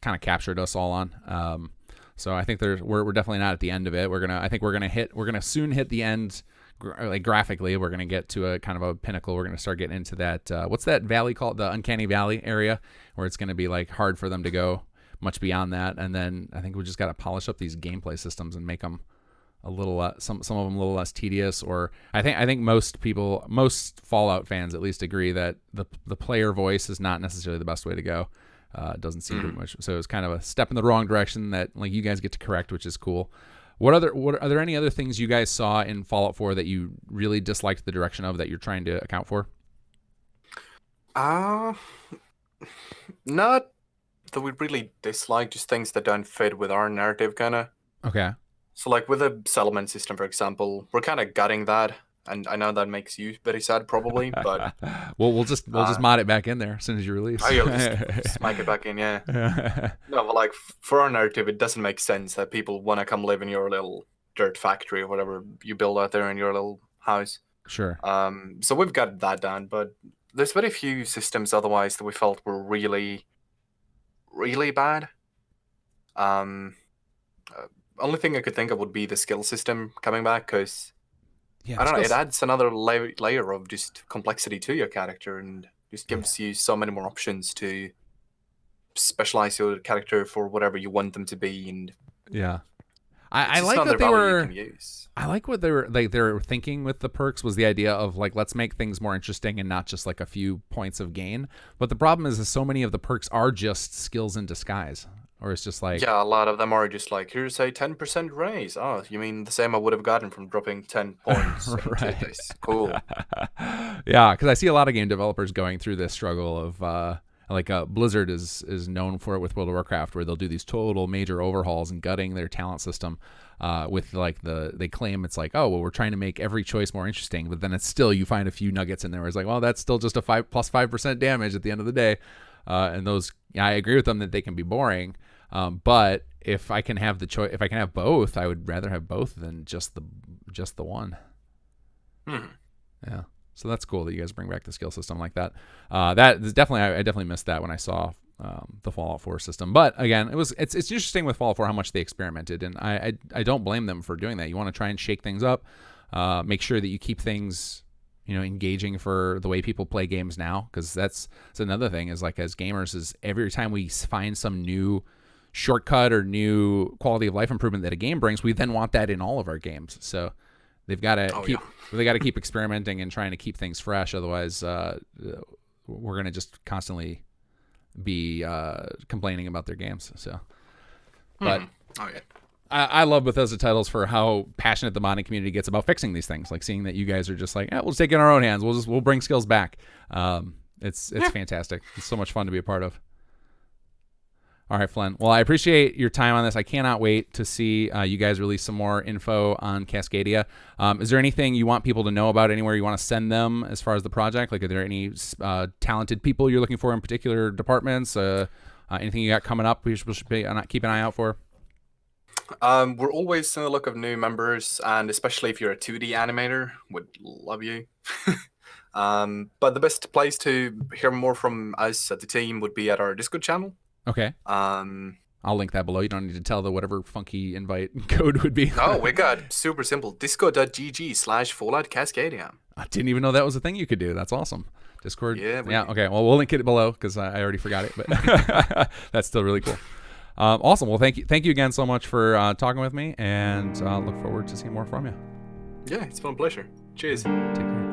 kind of captured us all on. So I think we're definitely not at the end of it. We're gonna soon hit the end. Like graphically, we're gonna get to a kind of a pinnacle. We're gonna start getting into that. What's that valley called? The Uncanny Valley area, where it's gonna be like hard for them to go much beyond that. And then I think we just got to polish up these gameplay systems and make them a little some of them a little less tedious. Or I think most Fallout fans at least agree that the player voice is not necessarily the best way to go. It doesn't seem to be much. So it's kind of a step in the wrong direction that like you guys get to correct, which is cool. What are there any other things you guys saw in Fallout 4 that you really disliked the direction of that you're trying to account for? Not that we really dislike, just things that don't fit with our narrative, kind of. Okay. So, like with the settlement system, for example, we're kind of gutting that, and I know that makes you very sad, probably. But we'll just mod it back in there as soon as you release. Oh, you'll just smack it back in, yeah. No, but like for our narrative, it doesn't make sense that people want to come live in your little dirt factory or whatever you build out there in your little house. Sure. So we've got that down, but there's very few systems otherwise that we felt were really, really bad. Only thing I could think of would be the skill system coming back, because I don't know, it adds another layer of just complexity to your character and just gives you so many more options to specialize your character for whatever you want them to be. And yeah, I like that they were. I like what they were thinking with the perks was the idea of like, let's make things more interesting and not just like a few points of gain. But the problem is so many of the perks are just skills in disguise. Or it's just like... Yeah, a lot of them are just like, here's a 10% raise. Oh, you mean the same I would have gotten from dropping 10 points right. into this. Cool. Yeah, because I see a lot of game developers going through this struggle of... Blizzard is known for it with World of Warcraft, where they'll do these total major overhauls and gutting their talent system with like they claim it's like, oh, well, we're trying to make every choice more interesting, but then it's still, you find a few nuggets in there where it's like, well, that's still just a plus 5% damage at the end of the day. And those, I agree with them that they can be boring. But if I can have if I can have both, I would rather have both than just the one. Yeah. So that's cool that you guys bring back the skill system like that. That is definitely, I definitely missed that when I saw the Fallout 4 system. But again, it's interesting with Fallout 4 how much they experimented, and I don't blame them for doing that. You want to try and shake things up, make sure that you keep things engaging for the way people play games now, because that's another thing is like as gamers is every time we find some new shortcut or new quality of life improvement that a game brings, we then want that in all of our games. So they've got to keep experimenting and trying to keep things fresh. Otherwise, we're going to just constantly be complaining about their games. So But Oh yeah. I love Bethesda titles for how passionate the modding community gets about fixing these things. Like seeing that you guys are just like, we'll just take it in our own hands. We'll bring skills back. It's fantastic. It's so much fun to be a part of. All right, Flen. Well, I appreciate your time on this. I cannot wait to see you guys release some more info on Cascadia. Is there anything you want people to know about, anywhere you want to send them as far as the project? Like, are there any talented people you're looking for in particular departments? Anything you got coming up we should keep an eye out for? We're always on the look of new members, and especially if you're a 2D animator, would love you. But the best place to hear more from us at the team would be at our Discord channel. Okay. I'll link that below. You don't need to tell the whatever funky invite code would be. Oh, we got super simple. Discord.gg/Fallout Cascadia. I didn't even know that was a thing you could do. That's awesome. Discord. Yeah. Okay. Well, we'll link it below because I already forgot it, but that's still really cool. Awesome. Well, thank you again so much for talking with me, and look forward to seeing more from you. Yeah, it's been a pleasure. Cheers. Take care.